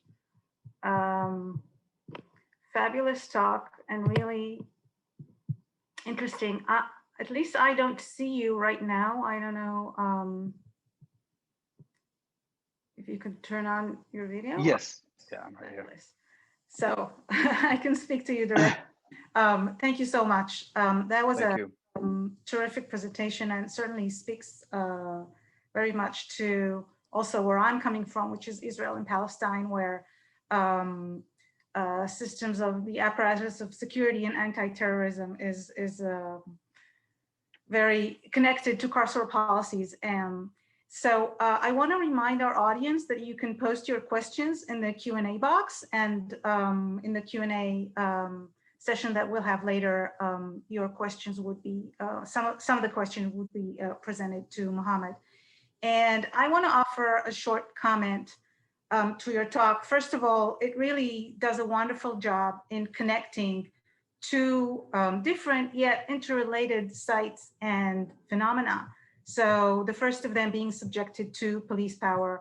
Fabulous talk and really interesting. At least I don't see you right now. I don't know if you could turn on your video. Yes. Yeah, I'm right here. So I can speak to you directly. Thank you so much. That was a terrific presentation, and certainly speaks very much to also where I'm coming from, which is Israel and Palestine, where systems of the apparatus of security and anti-terrorism is very connected to carceral policies. So I want to remind our audience that you can post your questions in the Q&A box, and in the Q&A session that we'll have later, your questions would be, some of the questions would be presented to Mohamed. And I want to offer a short comment to your talk. First of all, it really does a wonderful job in connecting two different yet interrelated sites and phenomena. So the first of them being subjected to police power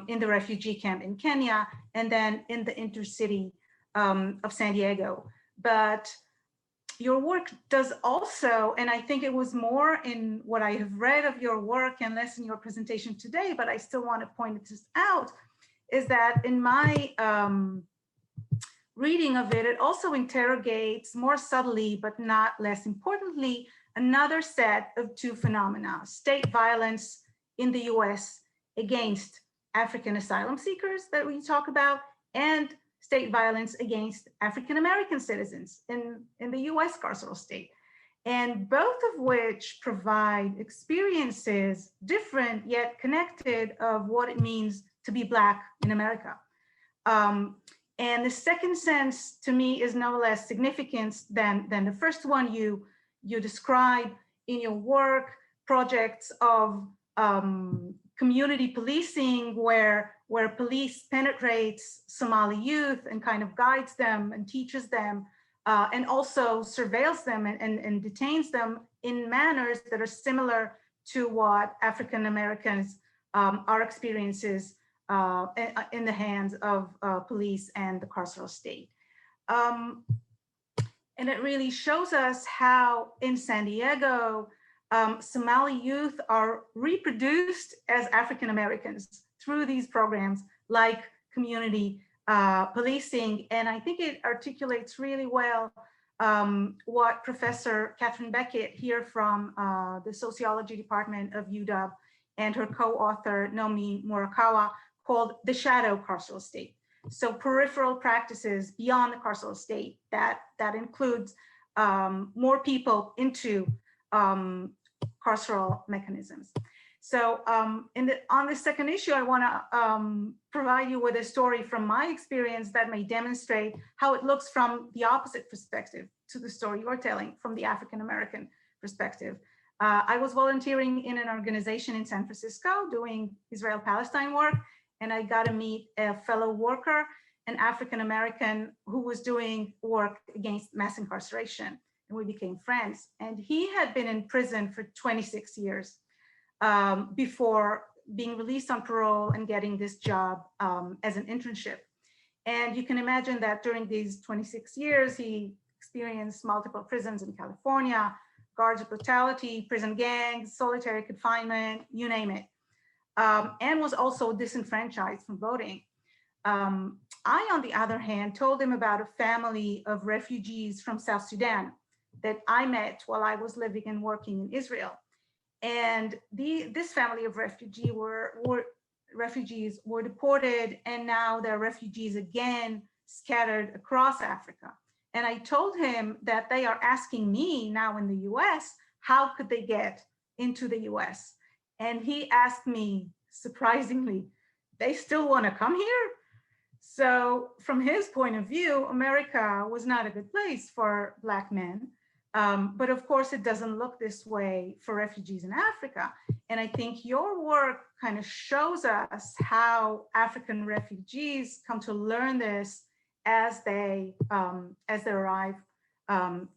in the refugee camp in Kenya, and then in the intercity of San Diego. But your work does also, and I think it was more in what I have read of your work and less in your presentation today, but I still want to point this out, is that in my reading of it, it also interrogates more subtly, but not less importantly, another set of two phenomena: state violence in the US against African asylum seekers that we talk about, and state violence against African-American citizens in the US carceral state. And both of which provide experiences, different yet connected, of what it means to be Black in America. And the second sense to me is no less significant than the first one. You describe in your work projects of community policing where police penetrates Somali youth and kind of guides them and teaches them, and also surveils them and detains them in manners that are similar to what African Americans are experiences in the hands of police and the carceral state. And it really shows us how in San Diego, Somali youth are reproduced as African Americans through these programs like community policing. And I think it articulates really well what Professor Catherine Beckett here from the Sociology Department of UW and her co-author Nomi Morikawa, called the shadow carceral state. So peripheral practices beyond the carceral state that includes more people into carceral mechanisms. So on the second issue, I want to provide you with a story from my experience that may demonstrate how it looks from the opposite perspective to the story you're telling, from the African-American perspective. I was volunteering in an organization in San Francisco doing Israel-Palestine work, and I got to meet a fellow worker, an African-American who was doing work against mass incarceration, and we became friends. And he had been in prison for 26 years before being released on parole and getting this job as an internship. And you can imagine that during these 26 years, he experienced multiple prisons in California, guards brutality, prison gangs, solitary confinement, you name it, and was also disenfranchised from voting. I, on the other hand, told him about a family of refugees from South Sudan that I met while I was living and working in Israel. And this family of refugees were deported, and now they're refugees again, scattered across Africa. And I told him that they are asking me now in the US, how could they get into the US? And he asked me, surprisingly, they still want to come here? So from his point of view, America was not a good place for Black men. But of course, it doesn't look this way for refugees in Africa. And I think your work kind of shows us how African refugees come to learn this as they arrive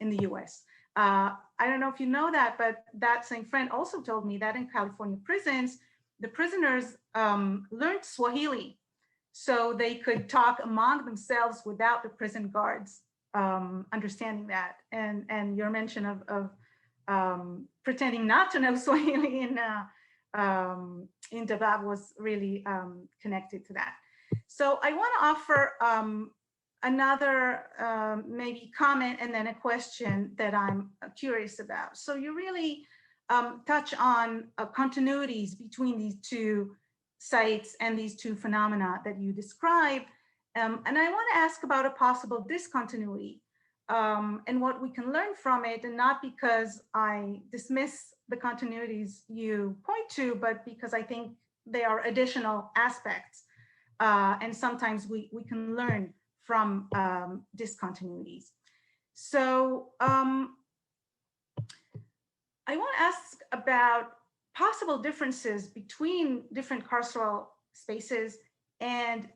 in the US. I don't know if you know that, but that same friend also told me that in California prisons, the prisoners learned Swahili so they could talk among themselves without the prison guards understanding that. And your mention of pretending not to know Swahili in Dadaab was really connected to that. So I want to offer another maybe comment and then a question that I'm curious about. So you really touch on continuities between these two sites and these two phenomena that you describe. And I want to ask about a possible discontinuity and what we can learn from it, and not because I dismiss the continuities you point to, but because I think they are additional aspects. And sometimes we can learn from discontinuities. So I want to ask about possible differences between different carceral spaces and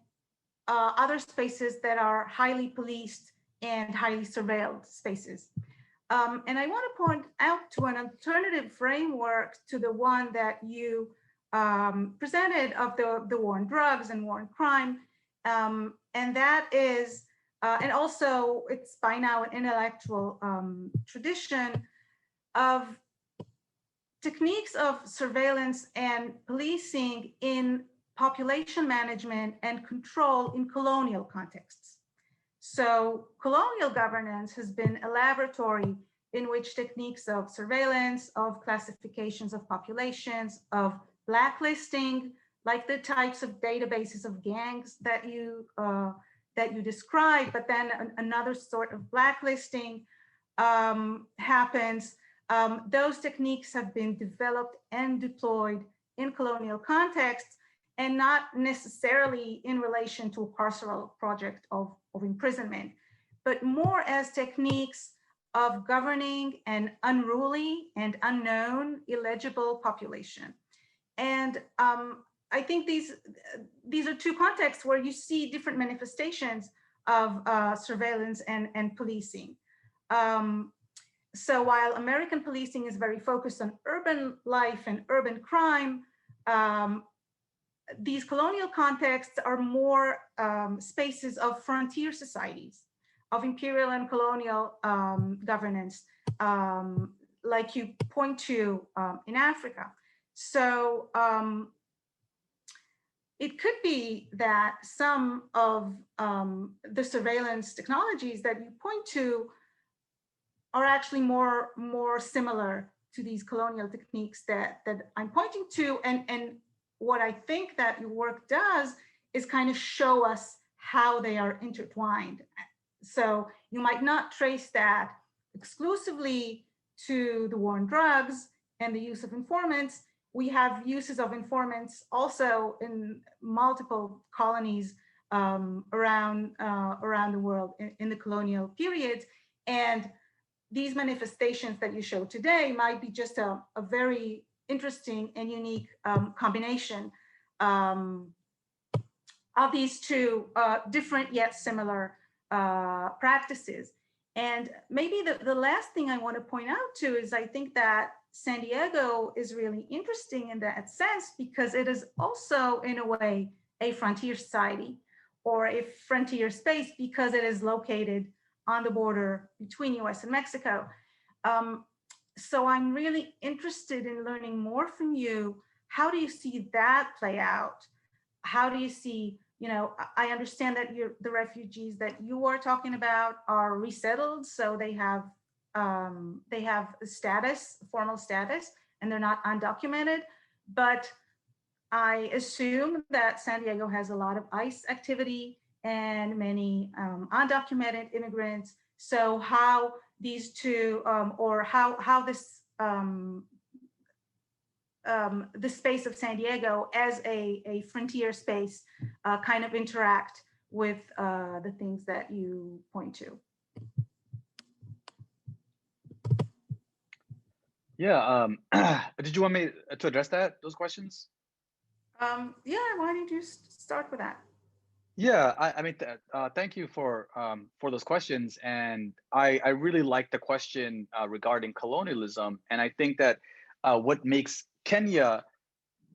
other spaces that are highly policed and highly surveilled spaces. And I want to point out to an alternative framework to the one that you presented of the war on drugs and war on crime. And that is, and also it's by now an intellectual tradition of techniques of surveillance and policing in population management and control in colonial contexts. So colonial governance has been a laboratory in which techniques of surveillance, of classifications of populations, of blacklisting, like the types of databases of gangs that you describe, but then another sort of blacklisting happens. Those techniques have been developed and deployed in colonial contexts, and not necessarily in relation to a carceral project of imprisonment, but more as techniques of governing an unruly and unknown, illegible population. And I think these are two contexts where you see different manifestations of surveillance and policing. So while American policing is very focused on urban life and urban crime, these colonial contexts are more spaces of frontier societies, of imperial and colonial governance, like you point to in Africa. So it could be that some of the surveillance technologies that you point to are actually more similar to these colonial techniques that I'm pointing to, and what I think that your work does is kind of show us how they are intertwined. So you might not trace that exclusively to the war on drugs and the use of informants. We have uses of informants also in multiple colonies around the world in the colonial periods. And these manifestations that you show today might be just a very interesting and unique combination of these two different yet similar practices. And maybe the last thing I want to point out too is I think that San Diego is really interesting in that sense because it is also in a way a frontier society or a frontier space because it is located on the border between US and Mexico. So I'm really interested in learning more from you. How do you see that play out? How do you see, I understand that the refugees that you are talking about are resettled, so they have status, formal status, and they're not undocumented. But I assume that San Diego has a lot of ICE activity and many undocumented immigrants. So how these two, or how this the space of San Diego as a frontier space kind of interact with the things that you point to. Yeah, did you want me to address those questions? Yeah, why don't you start with that? Yeah, I mean, thank you for those questions, and I really like the question regarding colonialism, and I think that what makes Kenya,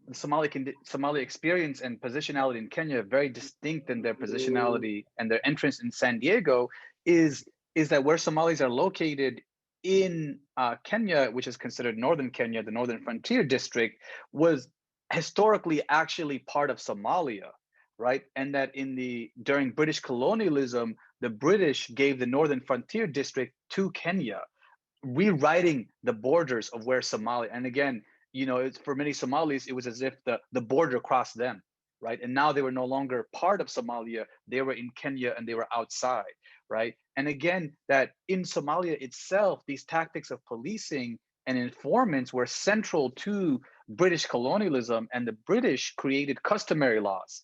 the Somali experience and positionality in Kenya very distinct in their positionality and their entrance in San Diego is that where Somalis are located in Kenya, which is considered northern Kenya, the Northern Frontier District, was historically actually part of Somalia, right? And that during British colonialism, the British gave the Northern Frontier District to Kenya, rewriting the borders of where Somalia, and again, for many Somalis, it was as if the border crossed them, right? And now they were no longer part of Somalia, they were in Kenya and they were outside, right? And again, that in Somalia itself, these tactics of policing and informants were central to British colonialism, and the British created customary laws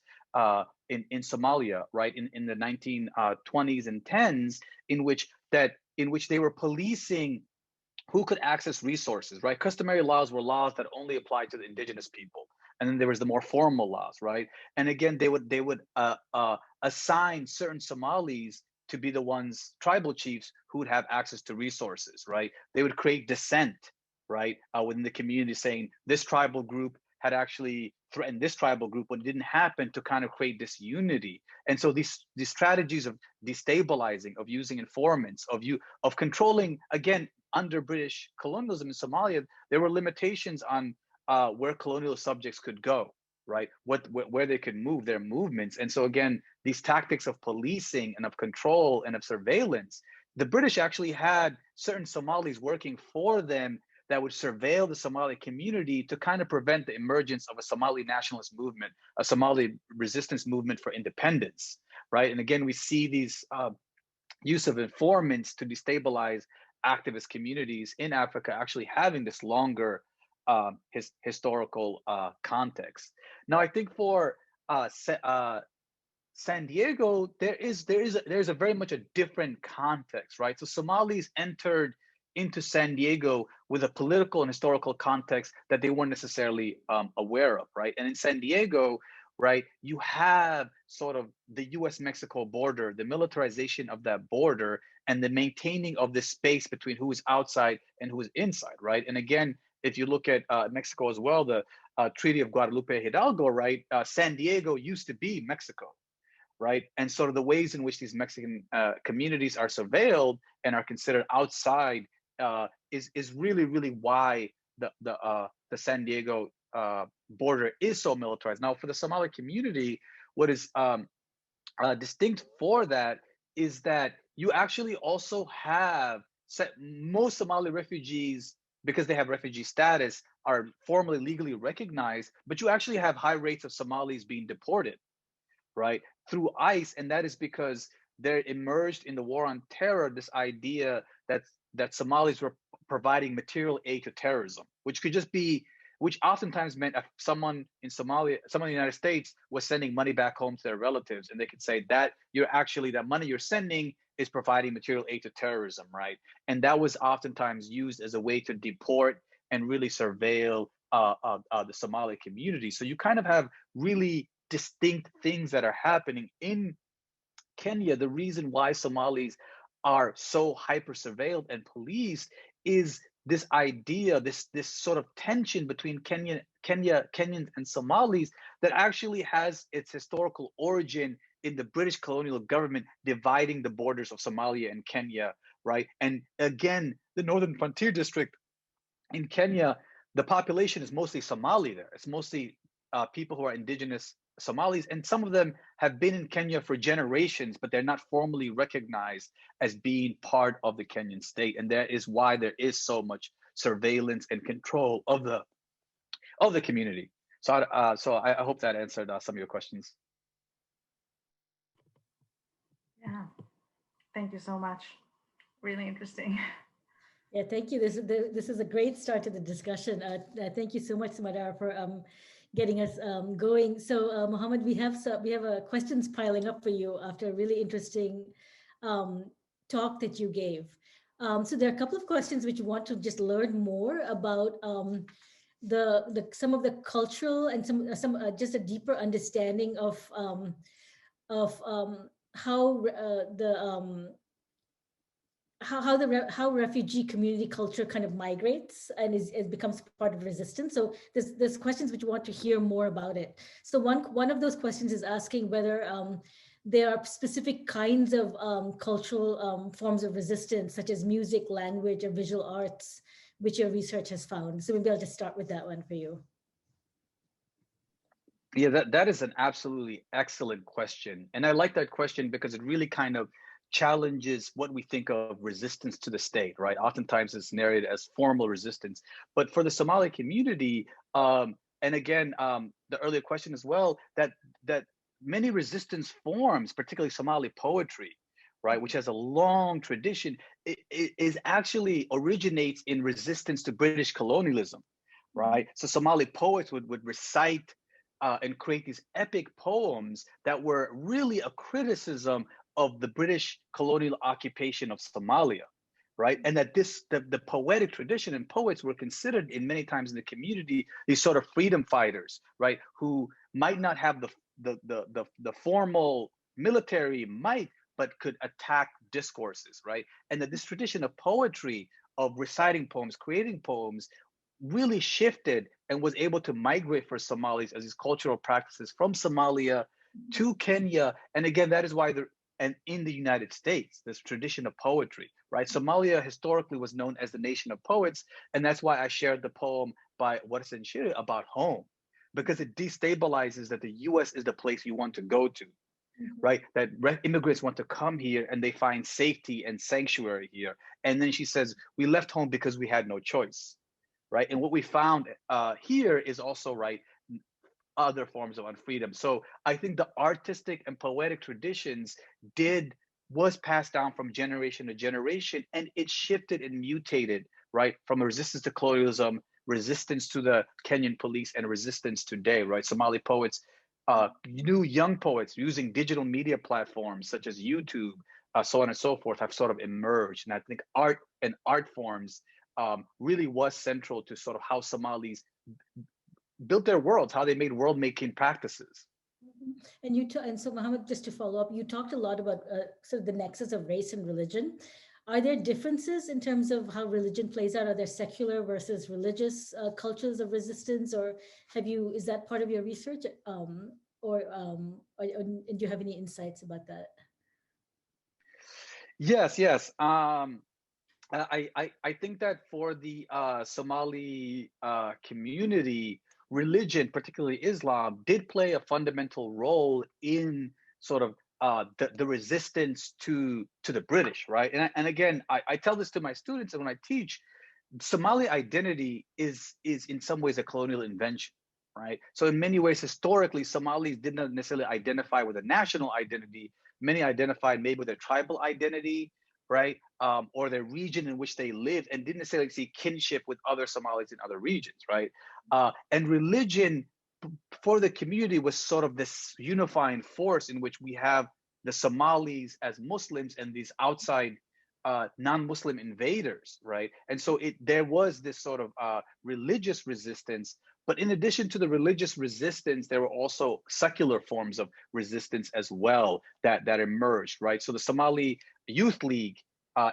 in Somalia, right, in the 1920s and 10s, in which they were policing who could access resources, right? Customary laws were laws that only applied to the indigenous people, and then there was the more formal laws, right? And again, they would assign certain Somalis to be the ones, tribal chiefs, who would have access to resources, right? They would create dissent, right, within the community, saying this tribal group had actually threatened this tribal group when it didn't happen, to kind of create disunity. And so these strategies of destabilizing, of using informants, of controlling, again, under British colonialism in Somalia, there were limitations on where colonial subjects could go, right? Where they could move, their movements. And so again, these tactics of policing and of control and of surveillance, the British actually had certain Somalis working for them that would surveil the Somali community to kind of prevent the emergence of a Somali nationalist movement, a Somali resistance movement for independence, right? And again, we see these use of informants to destabilize activist communities in Africa actually having this longer historical context. Now, I think for San Diego, there's a very much a different context, right? So Somalis entered into San Diego with a political and historical context that they weren't necessarily aware of, right? And in San Diego, right, you have sort of the US-Mexico border, the militarization of that border, and the maintaining of the space between who is outside and who is inside, right? And again, if you look at Mexico as well, the Treaty of Guadalupe Hidalgo, right, San Diego used to be Mexico, right? And sort of the ways in which these Mexican communities are surveilled and are considered outside is really, really why the San Diego border is so militarized. Now, for the Somali community, what is distinct for that is that you actually also have most Somali refugees, because they have refugee status, are formally legally recognized, but you actually have high rates of Somalis being deported, right, through ICE, and that is because there emerged in the war on terror this idea that Somalis were providing material aid to terrorism, which could just be, which oftentimes meant if someone in Somalia, someone in the United States was sending money back home to their relatives, and they could say that you're actually, that money you're sending is providing material aid to terrorism, right? And that was oftentimes used as a way to deport and really surveil the Somali community. So you kind of have really distinct things that are happening in Kenya. The reason why Somalis are so hyper surveilled and policed is this idea, this sort of tension between Kenyans and Somalis that actually has its historical origin in the British colonial government dividing the borders of Somalia and Kenya, right? And again, the Northern Frontier District in Kenya, the population is mostly Somali there. It's mostly people who are indigenous Somalis, and some of them have been in Kenya for generations, but they're not formally recognized as being part of the Kenyan state. And that is why there is so much surveillance and control of the community. So I hope that answered some of your questions. Yeah, thank you so much. Really interesting. Yeah, thank you. This is a great start to the discussion. Thank you so much, Madar, for getting us going. So, Mohammed, we have questions piling up for you after a really interesting talk that you gave. So there are a couple of questions which you want to just learn more about some of the cultural and some just a deeper understanding of how how refugee community culture kind of migrates and it becomes part of resistance. So there's questions which want to hear more about it. So one of those questions is asking whether there are specific kinds of cultural forms of resistance, such as music, language, or visual arts, which your research has found. So maybe I'll just start with that one for you. Yeah, that is an absolutely excellent question. And I like that question because it really kind of challenges what we think of resistance to the state, right? Oftentimes it's narrated as formal resistance. But for the Somali community, and again, the earlier question as well, that many resistance forms, particularly Somali poetry, right, which has a long tradition, it actually originates in resistance to British colonialism, right? So Somali poets would recite and create these epic poems that were really a criticism of the British colonial occupation of Somalia, right? And that the poetic tradition and poets were considered in many times in the community these sort of freedom fighters, right, who might not have the formal military might, but could attack discourses, right? And that this tradition of poetry, of reciting poems, creating poems, really shifted and was able to migrate for Somalis as these cultural practices from Somalia to Kenya. And again, that is why and in the United States, this tradition of poetry, right? Somalia historically was known as the nation of poets. And that's why I shared the poem by Warsan Shiri about home, because it destabilizes that the US is the place you want to go to, right? That immigrants want to come here and they find safety and sanctuary here. And then she says, we left home because we had no choice, right? And what we found here is also, right, other forms of unfreedom. So I think the artistic and poetic traditions was passed down from generation to generation, and it shifted and mutated, right, from a resistance to colonialism, resistance to the Kenyan police, and resistance today, right? Somali poets, new young poets using digital media platforms such as YouTube, so on and so forth, have sort of emerged. And I think art and art forms really was central to sort of how Somalis built their worlds, how they made world-making practices. And so, Mohammed, just to follow up, you talked a lot about sort of the nexus of race and religion. Are there differences in terms of how religion plays out? Are there secular versus religious cultures of resistance, or is that part of your research, or do you have any insights about that? Yes. I think that for the Somali community, religion, particularly Islam, did play a fundamental role in sort of the resistance to the British, right? And again, I tell this to my students, and when I teach, Somali identity is in some ways a colonial invention, right? So in many ways, historically, Somalis did not necessarily identify with a national identity. Many identified maybe with a tribal identity, right? Or the region in which they lived, and didn't necessarily see kinship with other Somalis in other regions, right? And religion for the community was sort of this unifying force in which we have the Somalis as Muslims and these outside non-Muslim invaders, right? And so there was this sort of religious resistance, but in addition to the religious resistance, there were also secular forms of resistance as well that emerged, right? So the Somali Youth League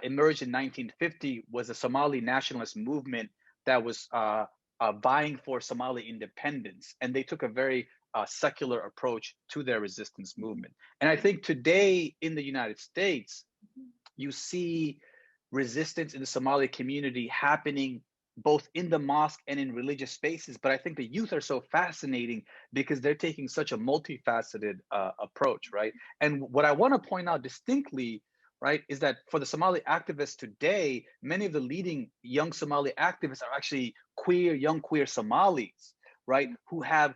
emerged in 1950, was a Somali nationalist movement that was vying for Somali independence, and they took a very secular approach to their resistance movement. And I think today in the United States, you see resistance in the Somali community happening both in the mosque and in religious spaces. But I think the youth are so fascinating because they're taking such a multifaceted approach, right? And what I want to point out distinctly, right, is that for the Somali activists today, many of the leading young Somali activists are actually young queer Somalis, right, who are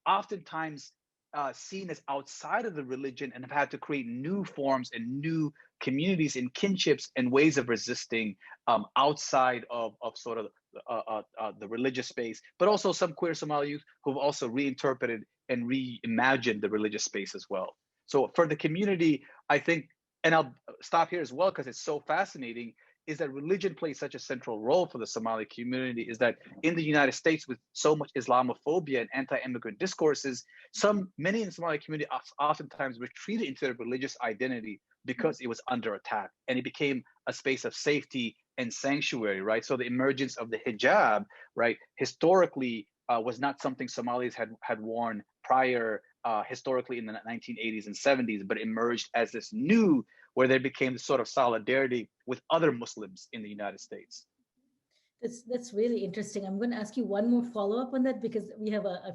oftentimes seen as outside of the religion and have had to create new forms and new communities and kinships and ways of resisting outside of sort of the religious space, but also some queer Somali youth who've also reinterpreted and reimagined the religious space as well. So for the community, I think, and I'll stop here as well because it's so fascinating, is that religion plays such a central role for the Somali community, is that in the United States, with so much Islamophobia and anti-immigrant discourses, many in the Somali community oftentimes retreated into their religious identity because it was under attack, and it became a space of safety and sanctuary, right? So the emergence of the hijab, right, historically was not something Somalis had worn prior, historically in the 1980s and 70s, but emerged as this new, where there became this sort of solidarity with other Muslims in the United States. That's really interesting. I'm going to ask you one more follow-up on that because we have a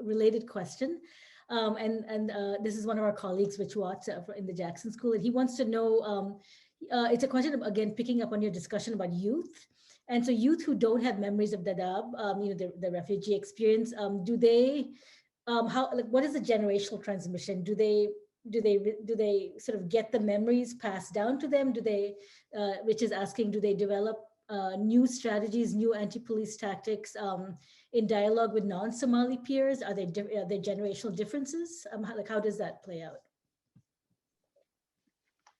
related question. This is one of our colleagues, Rich Watts, in the Jackson School, and he wants to know, it's a question, again, picking up on your discussion about youth. And so youth who don't have memories of Dadaab, the refugee experience, what is the generational transmission? Do they sort of get the memories passed down to them? Which is asking, do they develop new strategies, new anti-police tactics in dialogue with non-Somali peers? Are there generational differences? How does that play out?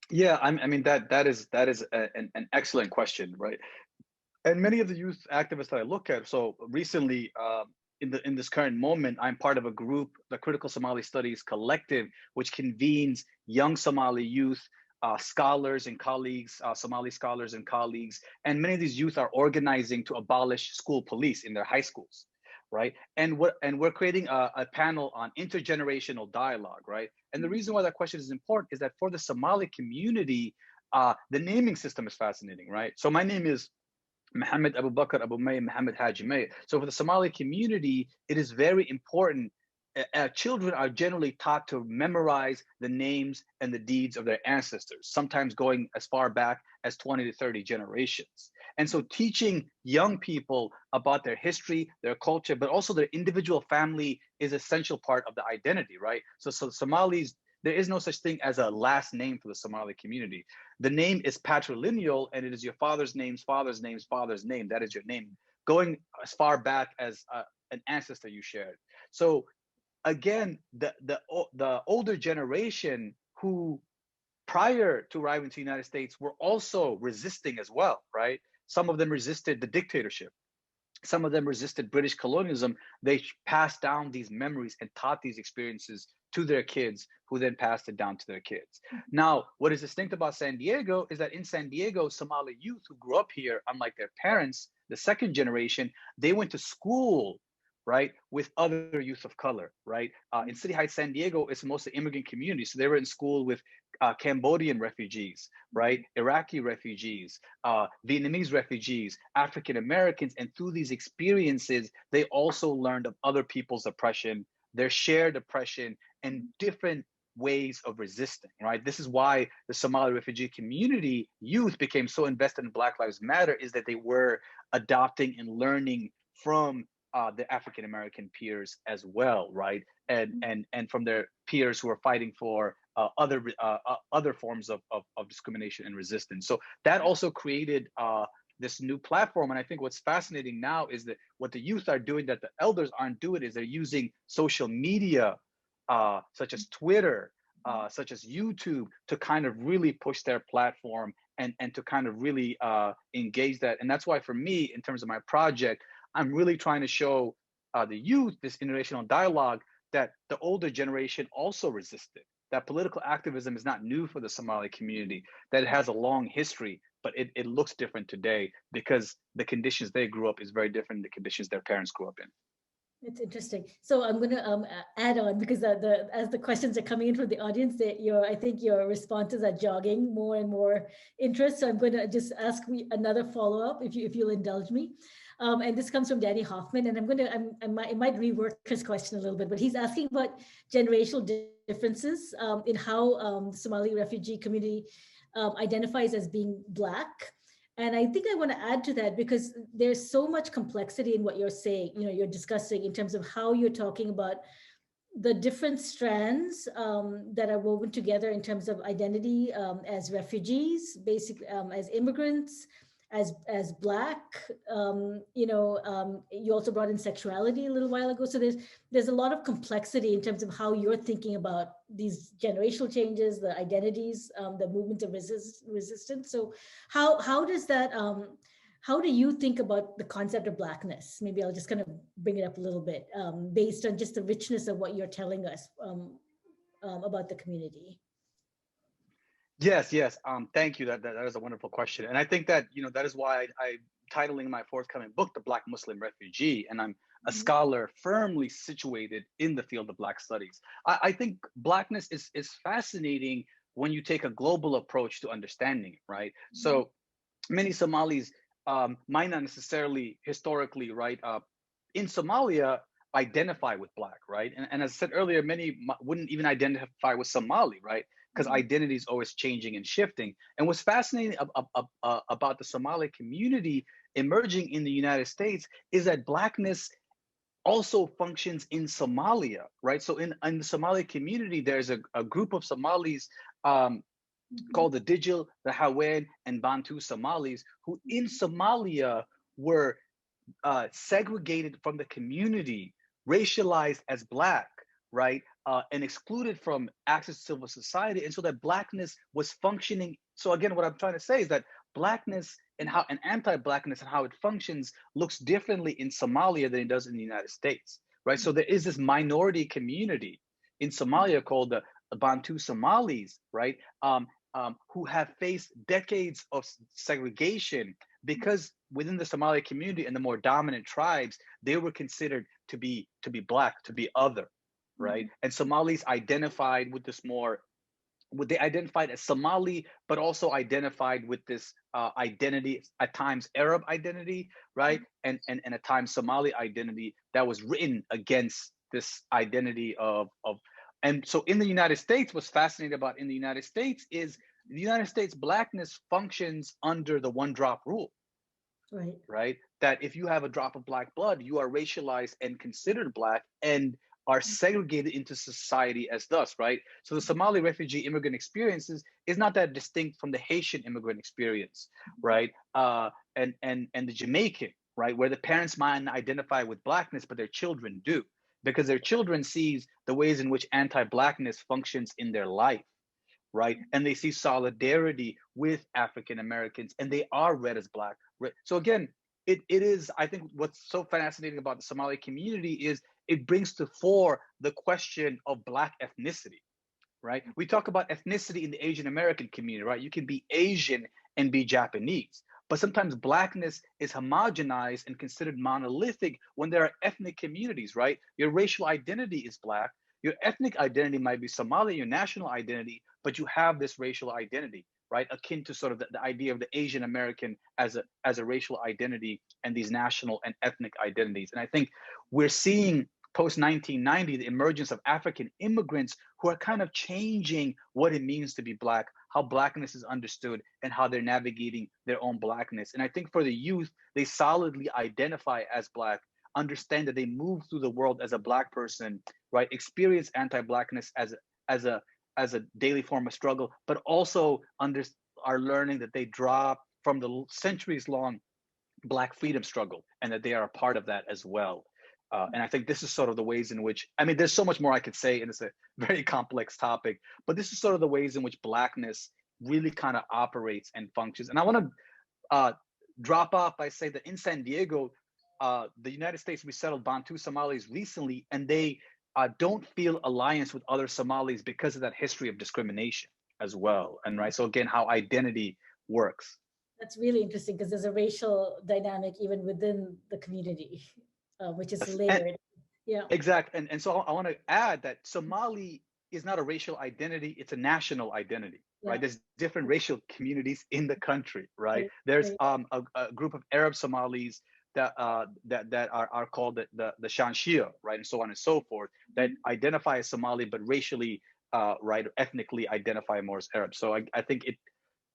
Yeah, I mean that is an excellent question, right? And many of the youth activists that I look at, so recently, in this current moment, I'm part of a group, the Critical Somali Studies Collective, which convenes young Somali youth, scholars and colleagues, Somali scholars and colleagues, and many of these youth are organizing to abolish school police in their high schools, right? And we're creating a panel on intergenerational dialogue, right? And the reason why that question is important is that for the Somali community, the naming system is fascinating, right? So my name is Mohamed Abumaye, Mohamed Abumaye. So for the Somali community, it is very important. Children are generally taught to memorize the names and the deeds of their ancestors, sometimes going as far back as 20 to 30 generations. And so teaching young people about their history, their culture, but also their individual family is an essential part of the identity, right? So Somalis, there is no such thing as a last name for the Somali community. The name is patrilineal, and it is your father's name's father's name's father's name. That is your name, going as far back as an ancestor you shared. So again, the older generation who prior to arriving to the United States were also resisting as well, right? Some of them resisted the dictatorship. Some of them resisted British colonialism. They passed down these memories and taught these experiences to their kids, who then passed it down to their kids. Now, what is distinct about San Diego is that in San Diego, Somali youth who grew up here, unlike their parents, the second generation, they went to school, right, with other youth of color, right? In City Heights, San Diego, it's mostly immigrant community. So they were in school with Cambodian refugees, right? Iraqi refugees, Vietnamese refugees, African Americans. And through these experiences, they also learned of other people's oppression, their shared oppression, and different ways of resisting, right? This is why the Somali refugee community youth became so invested in Black Lives Matter, is that they were adopting and learning from the African American peers as well, right? And from their peers who are fighting for other forms of discrimination and resistance. So that also created this new platform. And I think what's fascinating now is that what the youth are doing that the elders aren't doing is they're using social media, such as Twitter, such as YouTube, to kind of really push their platform and to kind of really engage that. And that's why for me, in terms of my project, I'm really trying to show the youth this intergenerational dialogue that the older generation also resisted, that political activism is not new for the Somali community, that it has a long history, but it looks different today because the conditions they grew up is very different than the conditions their parents grew up in. It's interesting. So I'm going to add on, because as the questions are coming in from the audience, I think your responses are jogging more and more interest. So I'm going to just ask another follow-up, if you'll indulge me. And this comes from Danny Hoffman, and I might rework his question a little bit, but he's asking about generational differences in how the Somali refugee community identifies as being Black. And I think I want to add to that, because there's so much complexity in what you're saying, you're discussing in terms of how you're talking about the different strands that are woven together in terms of identity as refugees, basically as immigrants, as Black. You also brought in sexuality a little while ago. So there's a lot of complexity in terms of how you're thinking about these generational changes, the identities, the movement of resistance. So how does that, how do you think about the concept of Blackness? Maybe I'll just kind of bring it up a little bit based on just the richness of what you're telling us about the community. Yes. Thank you. That is a wonderful question, and I think that that is why I'm titling my forthcoming book "The Black Muslim Refugee," and I'm a scholar firmly situated in the field of Black studies. I think Blackness is fascinating when you take a global approach to understanding it, right? So many Somalis might not necessarily historically, right, in Somalia identify with Black, right? And as I said earlier, many wouldn't even identify with Somali, right? Because identity is always changing and shifting. And what's fascinating about the Somali community emerging in the United States is that Blackness also functions in Somalia, right? So in the Somali community, there's a group of Somalis called the Digil, the Hawen, and Bantu Somalis, who in Somalia were segregated from the community, racialized as Black, right? And excluded from access to civil society. And so that Blackness was functioning. So again, what I'm trying to say is that Blackness and how an anti-Blackness and how it functions looks differently in Somalia than it does in the United States, right? So there is this minority community in Somalia called the Bantu Somalis, right? Who have faced decades of segregation because within the Somali community and the more dominant tribes, they were considered to be Black, to be other, right? And Somalis identified with this they identified as Somali, but also identified with this identity, at times Arab identity, right? And at times Somali identity that was written against this identity of. And so in the United States, what's fascinating about in the United States is the United States Blackness functions under the one drop rule, right? That if you have a drop of Black blood, you are racialized and considered Black and are segregated into society as thus, right? So the Somali refugee immigrant experiences is not that distinct from the Haitian immigrant experience, right? And the Jamaican, right? Where the parents might not identify with Blackness, but their children do, because their children sees the ways in which anti-Blackness functions in their life, right? And they see solidarity with African Americans, and they are read as Black. So again, it is, I think what's so fascinating about the Somali community is it brings to fore the question of Black ethnicity, right? We talk about ethnicity in the Asian American community, right? You can be Asian and be Japanese, but sometimes Blackness is homogenized and considered monolithic when there are ethnic communities, right? Your racial identity is Black, your ethnic identity might be Somali, your national identity, but you have this racial identity, right? Akin to sort of the idea of the Asian American as a racial identity and these national and ethnic identities. And I think we're seeing post 1990, the emergence of African immigrants who are kind of changing what it means to be Black, how Blackness is understood, and how they're navigating their own Blackness. And I think for the youth, they solidly identify as Black, understand that they move through the world as a Black person, right? Experience anti-Blackness as a daily form of struggle, but also are learning that they draw from the centuries-long Black freedom struggle, and that they are a part of that as well. And I think this is sort of the ways in which, I mean, there's so much more I could say, and it's a very complex topic, but this is sort of the ways in which Blackness really kind of operates and functions. And I want to drop off by saying that in San Diego, the United States resettled Bantu Somalis recently, and they don't feel alliance with other Somalis because of that history of discrimination as well. And right, so again, how identity works. That's really interesting because there's a racial dynamic even within the community, which is layered. Yeah. Exactly. And so I want to add that Somali is not a racial identity, it's a national identity, right? There's different racial communities in the country, right? There's a group of Arab Somalis that are called the Shanshia, right? And so on and so forth, that identify as Somali, but racially, right, ethnically identify more as Arab. So I think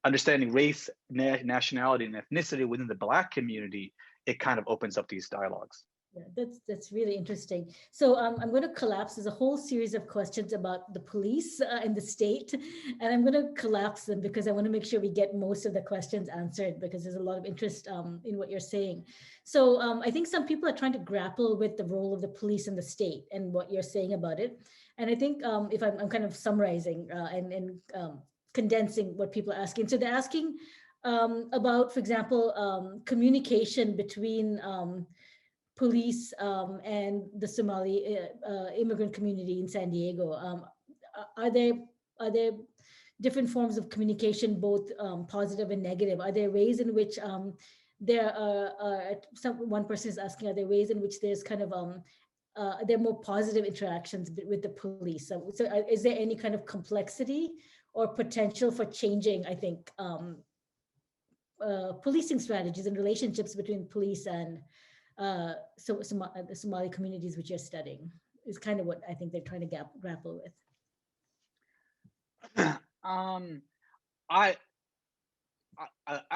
understanding race, nationality, and ethnicity within the Black community, it kind of opens up these dialogues. Yeah, that's really interesting. So I'm going to collapse. There's a whole series of questions about the police and the state, and I'm going to collapse them because I want to make sure we get most of the questions answered because there's a lot of interest in what you're saying. So I think some people are trying to grapple with the role of the police and the state and what you're saying about it. And I think if I'm kind of summarizing and condensing what people are asking. So they're asking about, for example, communication between police and the Somali immigrant community in San Diego. Are there different forms of communication, both positive and negative? Are there ways in which there are one person is asking, are there ways in which there's kind of there are more positive interactions with the police? So is there any kind of complexity or potential for changing, I think, policing strategies and relationships between police and the Somali communities which you're studying is kind of what I think they're trying to grapple with. I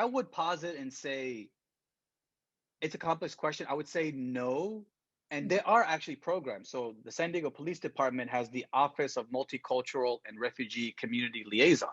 would posit and say it's a complex question. I would say no. And there are actually programs. So the San Diego Police Department has the Office of Multicultural and Refugee Community Liaison,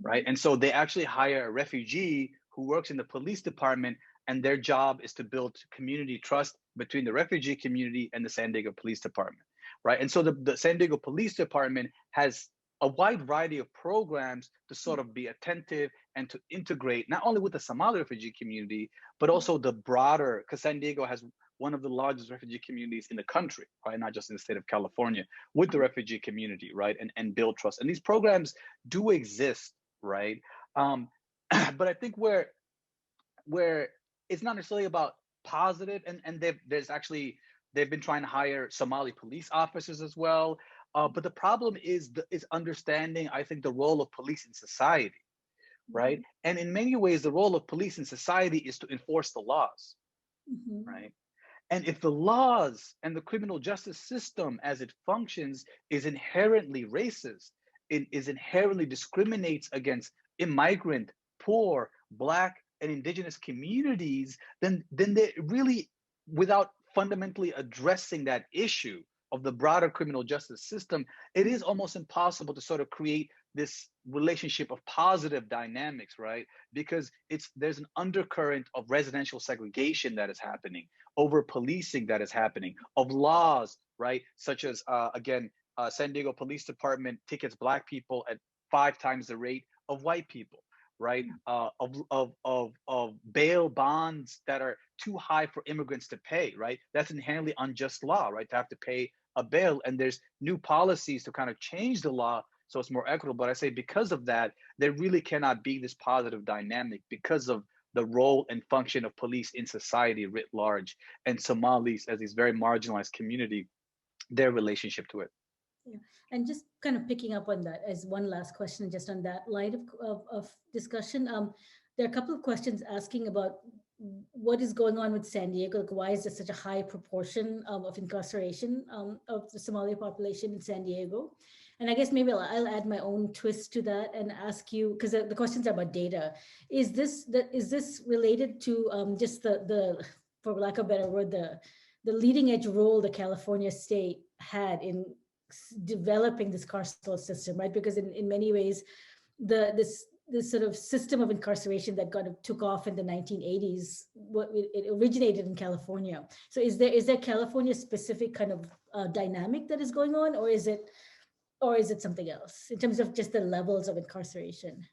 right? And so they actually hire a refugee who works in the police department, and their job is to build community trust between the refugee community and the San Diego Police Department, right? And so the San Diego Police Department has a wide variety of programs to sort of be attentive and to integrate not only with the Somali refugee community, but also the broader, because San Diego has one of the largest refugee communities in the country, right? Not just in the state of California, with the refugee community, right? And build trust. And these programs do exist, right? But I think where it's not necessarily about positive, and they've been trying to hire Somali police officers as well. But the problem is understanding, I think, the role of police in society, right? And in many ways, the role of police in society is to enforce the laws, right? And if the laws and the criminal justice system as it functions is inherently racist, it is inherently discriminates against immigrant, poor, Black, and Indigenous communities, then they really, without fundamentally addressing that issue of the broader criminal justice system, it is almost impossible to sort of create this relationship of positive dynamics, right? Because there's an undercurrent of residential segregation that is happening, over policing that is happening, of laws, right? Such as, San Diego Police Department tickets Black people at 5 times the rate of white people, right? Of bail bonds that are too high for immigrants to pay, right? That's inherently unjust law, right? To have to pay a bail, and there's new policies to kind of change the law so it's more equitable. But I say because of that, there really cannot be this positive dynamic because of the role and function of police in society writ large, and Somalis as this very marginalized community, their relationship to it. Yeah. And just kind of picking up on that as one last question, just on that line of discussion, there are a couple of questions asking about what is going on with San Diego? Like, why is there such a high proportion of incarceration of the Somali population in San Diego? And I guess maybe I'll add my own twist to that and ask you, because the questions are about data. Is this related to just the for lack of a better word, the leading edge role the California state had in developing this carceral system, right? Because in many ways, this sort of system of incarceration that kind of took off in the 1980s, it originated in California. So is there California specific kind of dynamic that is going on, or is it something else in terms of just the levels of incarceration?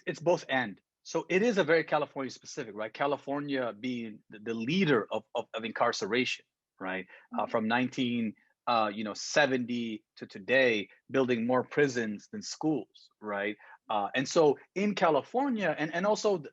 It's both and. So it is a very California specific, right? California being the leader of incarceration, right? From 1970 to today, building more prisons than schools, right? And so in California, and also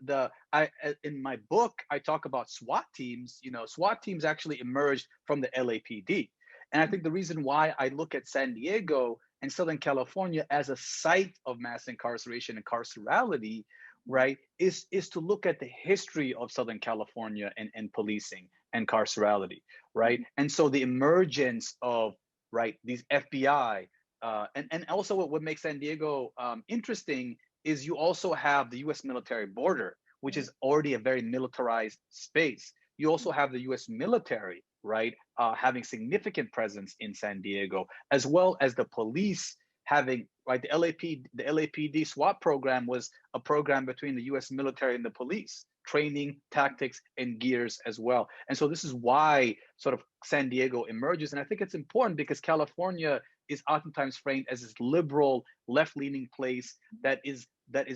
in my book, I talk about SWAT teams. SWAT teams actually emerged from the LAPD. And I think the reason why I look at San Diego and Southern California as a site of mass incarceration and carcerality, right, is to look at the history of Southern California and policing and carcerality, right? And so the emergence of, right, these FBI, and also what makes San Diego interesting is you also have the US military border, which is already a very militarized space. You also have the US military, right, having significant presence in San Diego, as well as the police having, right, the LAPD SWAT program was a program between the US military and the police, training, tactics, and gears as well. And so this is why sort of San Diego emerges. And I think it's important because California is oftentimes framed as this liberal, left-leaning place that is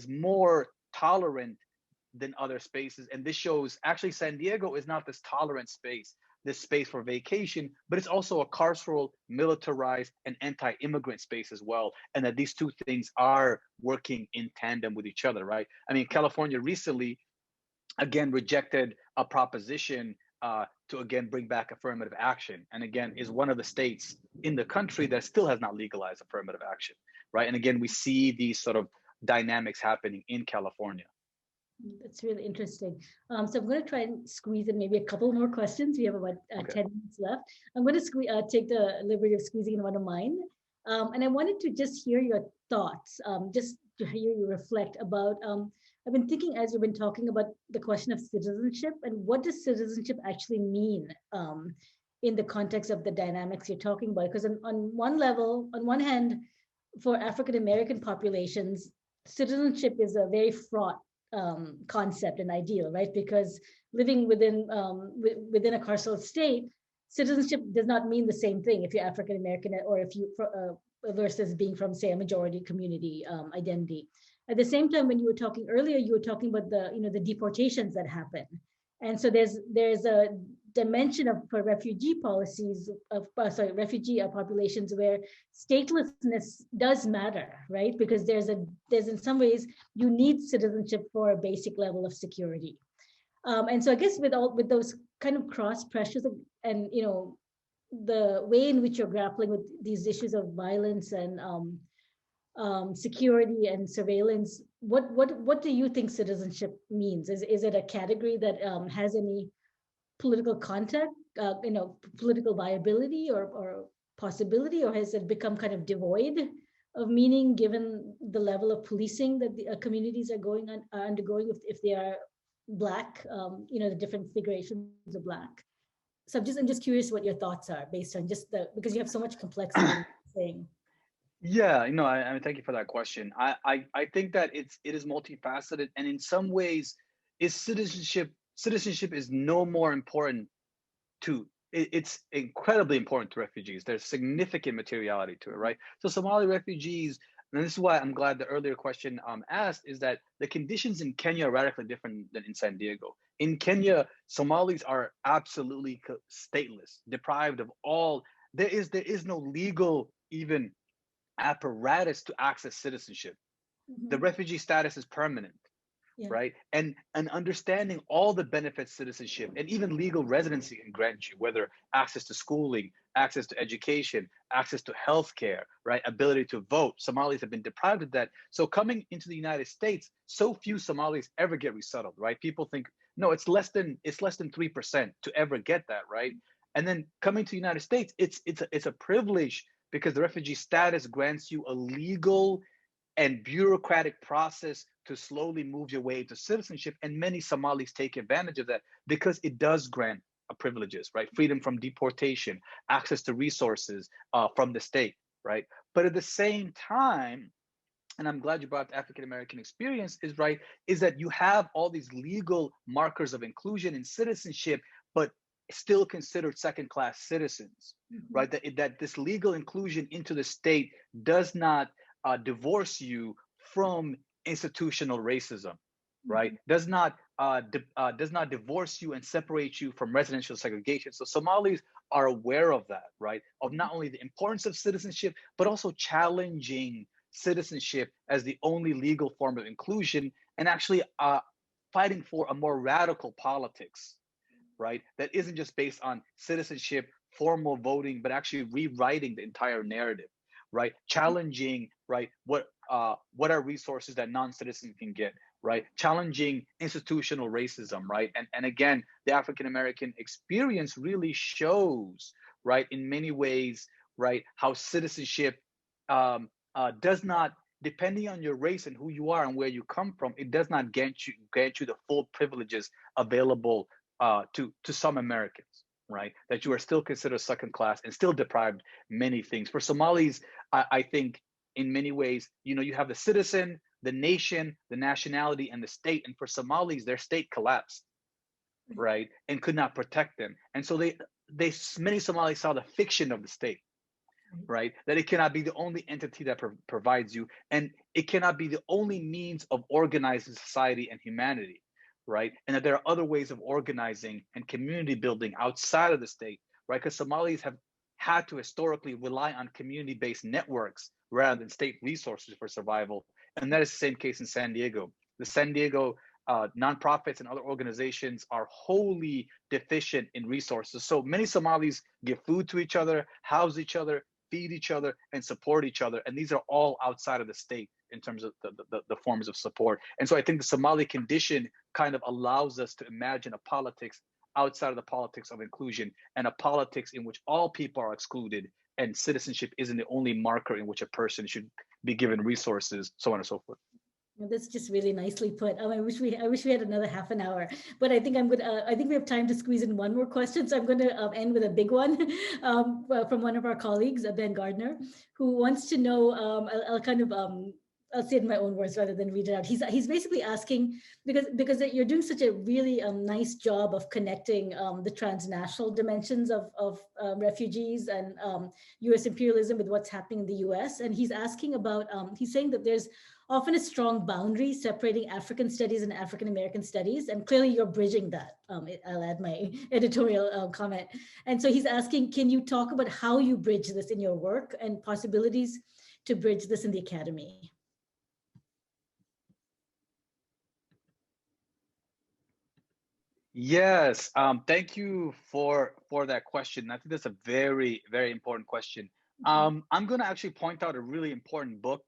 more tolerant than other spaces. And this shows actually San Diego is not this tolerant space, this space for vacation, but it's also a carceral, militarized, and anti-immigrant space as well. And that these two things are working in tandem with each other, right? I mean, California recently, again, rejected a proposition to again bring back affirmative action. And again, is one of the states in the country that still has not legalized affirmative action, right? And again, we see these sort of dynamics happening in California. That's really interesting. So I'm going to try and squeeze in maybe a couple more questions. We have about Okay. 10 minutes left. I'm going to take the liberty of squeezing in one of mine. And I wanted to just hear your thoughts, just to hear you reflect about, I've been thinking as you've been talking about the question of citizenship and what does citizenship actually mean in the context of the dynamics you're talking about? Because on one level, on one hand, for African American populations, citizenship is a very fraught concept and ideal, right? Because living within a carceral state, citizenship does not mean the same thing if you're African American or if you versus being from, say, a majority community identity. At the same time, when you were talking earlier, you were talking about the deportations that happen, and so there's a dimension of for refugee policies of refugee populations where statelessness does matter, right? Because there's in some ways you need citizenship for a basic level of security. And so I guess with those kind of cross pressures and the way in which you're grappling with these issues of violence and security and surveillance, what do you think citizenship means? Is it a category that has any political contact, political viability or possibility, or has it become kind of devoid of meaning given the level of policing that the communities are undergoing if they are Black, the different figurations of Black? So I'm just curious what your thoughts are based on because you have so much complexity in saying. Yeah, I mean, thank you for that question. I think that it is multifaceted, and in some ways, citizenship is no more important it's incredibly important to refugees. There's significant materiality to it, right? So Somali refugees, and this is why I'm glad the earlier question asked, is that the conditions in Kenya are radically different than in San Diego. In Kenya, Somalis are absolutely stateless, deprived of all. There is no legal even apparatus to access citizenship. The refugee status is permanent, Yeah. right? And understanding all the benefits citizenship and even legal residency can grant you, whether access to schooling, access to education, access to healthcare, right? Ability to vote. Somalis have been deprived of that. So coming into the United States, so few Somalis ever get resettled, right? People think, no, it's less than 3% to ever get that, right? And then coming to the United States, it's a privilege because the refugee status grants you a legal and bureaucratic process to slowly move your way into citizenship. And many Somalis take advantage of that because it does grant privileges, right? Freedom from deportation, access to resources from the state, right? But at the same time, and I'm glad you brought up African American experience, is right, is that you have all these legal markers of inclusion and citizenship, but still considered second class citizens, Mhm. right? That this legal inclusion into the state does not divorce you from institutional racism, right? Mhm. Does not divorce you and separate you from residential segregation. So Somalis are aware of that, right? Of not only the importance of citizenship, but also challenging citizenship as the only legal form of inclusion, and actually fighting for a more radical politics, right? That isn't just based on citizenship, formal voting, but actually rewriting the entire narrative, right? Challenging, right? What are resources that non-citizens can get, right? Challenging institutional racism, right? And again, the African American experience really shows, right, in many ways, right, how citizenship does not, depending on your race and who you are and where you come from, it does not grant you the full privileges available to some Americans, right? That you are still considered second class and still deprived many things. For Somalis, I think in many ways, you have the citizen, the nation, the nationality, and the state. And for Somalis, their state collapsed, right, and could not protect them. And so they many Somalis saw the fiction of the state, right? That it cannot be the only entity that provides you, and it cannot be the only means of organizing society and humanity, right? And that there are other ways of organizing and community building outside of the state, right? Because Somalis have had to historically rely on community-based networks rather than state resources for survival. And that is the same case in San Diego. The San Diego nonprofits and other organizations are wholly deficient in resources. So many Somalis give food to each other, house each other, feed each other, and support each other. And these are all outside of the state in terms of the forms of support. And so I think the Somali condition kind of allows us to imagine a politics outside of the politics of inclusion, and a politics in which all people are excluded and citizenship isn't the only marker in which a person should be given resources, so on and so forth. Well, that's just really nicely put. I wish we had another half an hour, but I think we have time to squeeze in one more question. So I'm going to end with a big one from one of our colleagues, Ben Gardner, who wants to know. I'll say it in my own words rather than read it out. He's basically asking because you're doing such a really nice job of connecting the transnational dimensions of refugees and U.S. imperialism with what's happening in the U.S. And he's asking about. He's saying that there's often a strong boundary separating African studies and African American studies. And clearly you're bridging that. I'll add my editorial comment. And so he's asking, can you talk about how you bridge this in your work and possibilities to bridge this in the academy? Yes, thank you for that question. I think that's a very, very important question. Mhm. I'm going to actually point out a really important book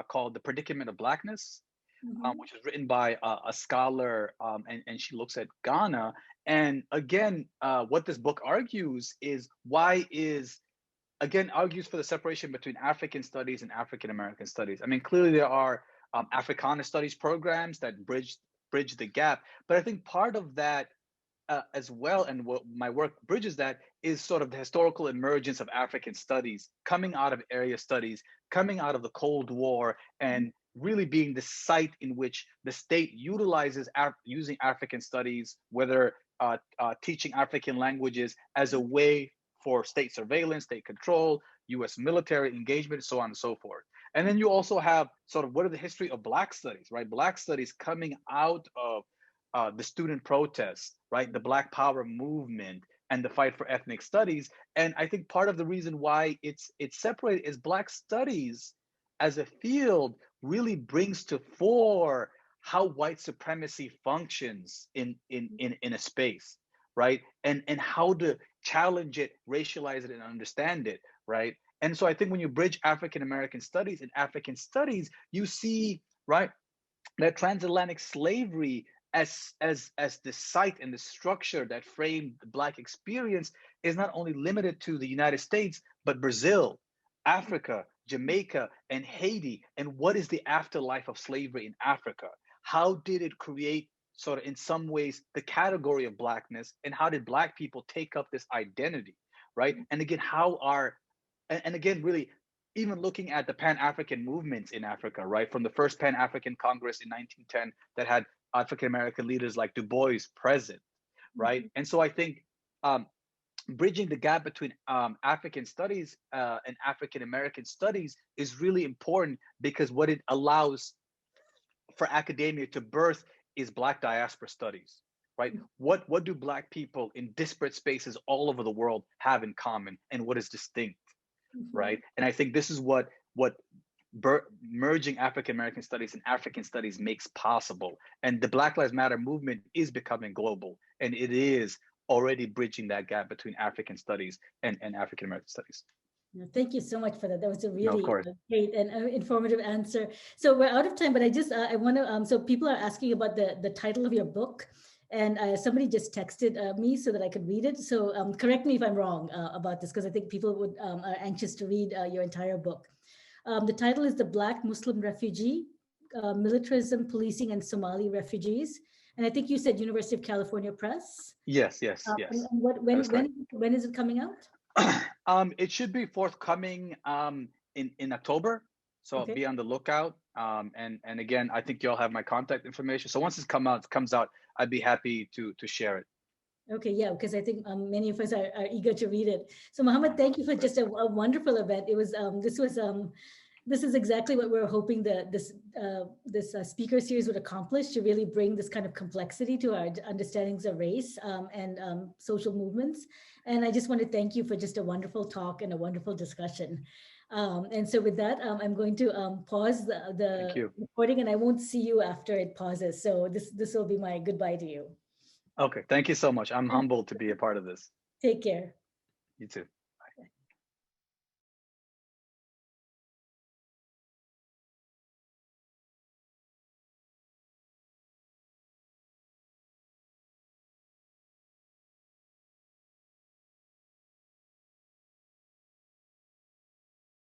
called The Predicament of Blackness, Mhm. which was written by a scholar, and she looks at Ghana. And again, what this book argues is argues for the separation between African studies and African American studies. I mean, clearly there are Africana studies programs that bridge the gap, but I think part of that as well, and what my work bridges that, is sort of the historical emergence of African studies coming out of area studies, coming out of the Cold War, and really being the site in which the state utilizes using African studies, whether teaching African languages as a way for state surveillance, state control, US military engagement, so on and so forth. And then you also have sort of what are the history of Black studies, right? Black studies coming out of the student protests, right? The Black Power movement and the fight for ethnic studies. And I think part of the reason why it's separated is Black studies as a field really brings to fore how white supremacy functions in a space, right? And how to challenge it, racialize it, and understand it, right? And so I think when you bridge African American studies and African studies, you see, right, that transatlantic slavery as the site and the structure that framed the Black experience is not only limited to the United States, but Brazil, Africa, Jamaica, and Haiti. And what is the afterlife of slavery in Africa? How did it create, sort of in some ways, the category of Blackness? And how did Black people take up this identity, right? And again, how are, and again, really, even looking at the Pan-African movements in Africa, right? From the first Pan-African Congress in 1910 that had African-American leaders like Du Bois present, right? And so I think bridging the gap between African studies and African-American studies is really important, because what it allows for academia to birth is Black diaspora studies, right? What do Black people in disparate spaces all over the world have in common, and what is distinct? Right. And I think this is what merging African American studies and African studies makes possible. And the Black Lives Matter movement is becoming global, and it is already bridging that gap between African studies and African American studies. Thank you so much for that. That was a No, really of course. great and informative answer. So we're out of time, but I just I want to. So people are asking about the title of your book, and somebody just texted me so that I could read it. So correct me if I'm wrong about this, because I think people would are anxious to read your entire book. The title is "The Black Muslim Refugee: Militarism, Policing, and Somali Refugees." And I think you said University of California Press. Yes, yes, yes. And when is it coming out? It should be forthcoming in October, so Okay. be on the lookout. And again, I think you all have my contact information. So once it comes out, I'd be happy to share it. Okay, yeah, because I think many of us are eager to read it. So Mohamed, thank you for just a wonderful event. It was this is exactly what we were hoping that this speaker series would accomplish, to really bring this kind of complexity to our understandings of race and social movements. And I just want to thank you for just a wonderful talk and a wonderful discussion. And so with that, I'm going to pause the recording, and I won't see you after it pauses. So this will be my goodbye to you. Okay, thank you so much. I'm humbled to be a part of this. Take care. You too.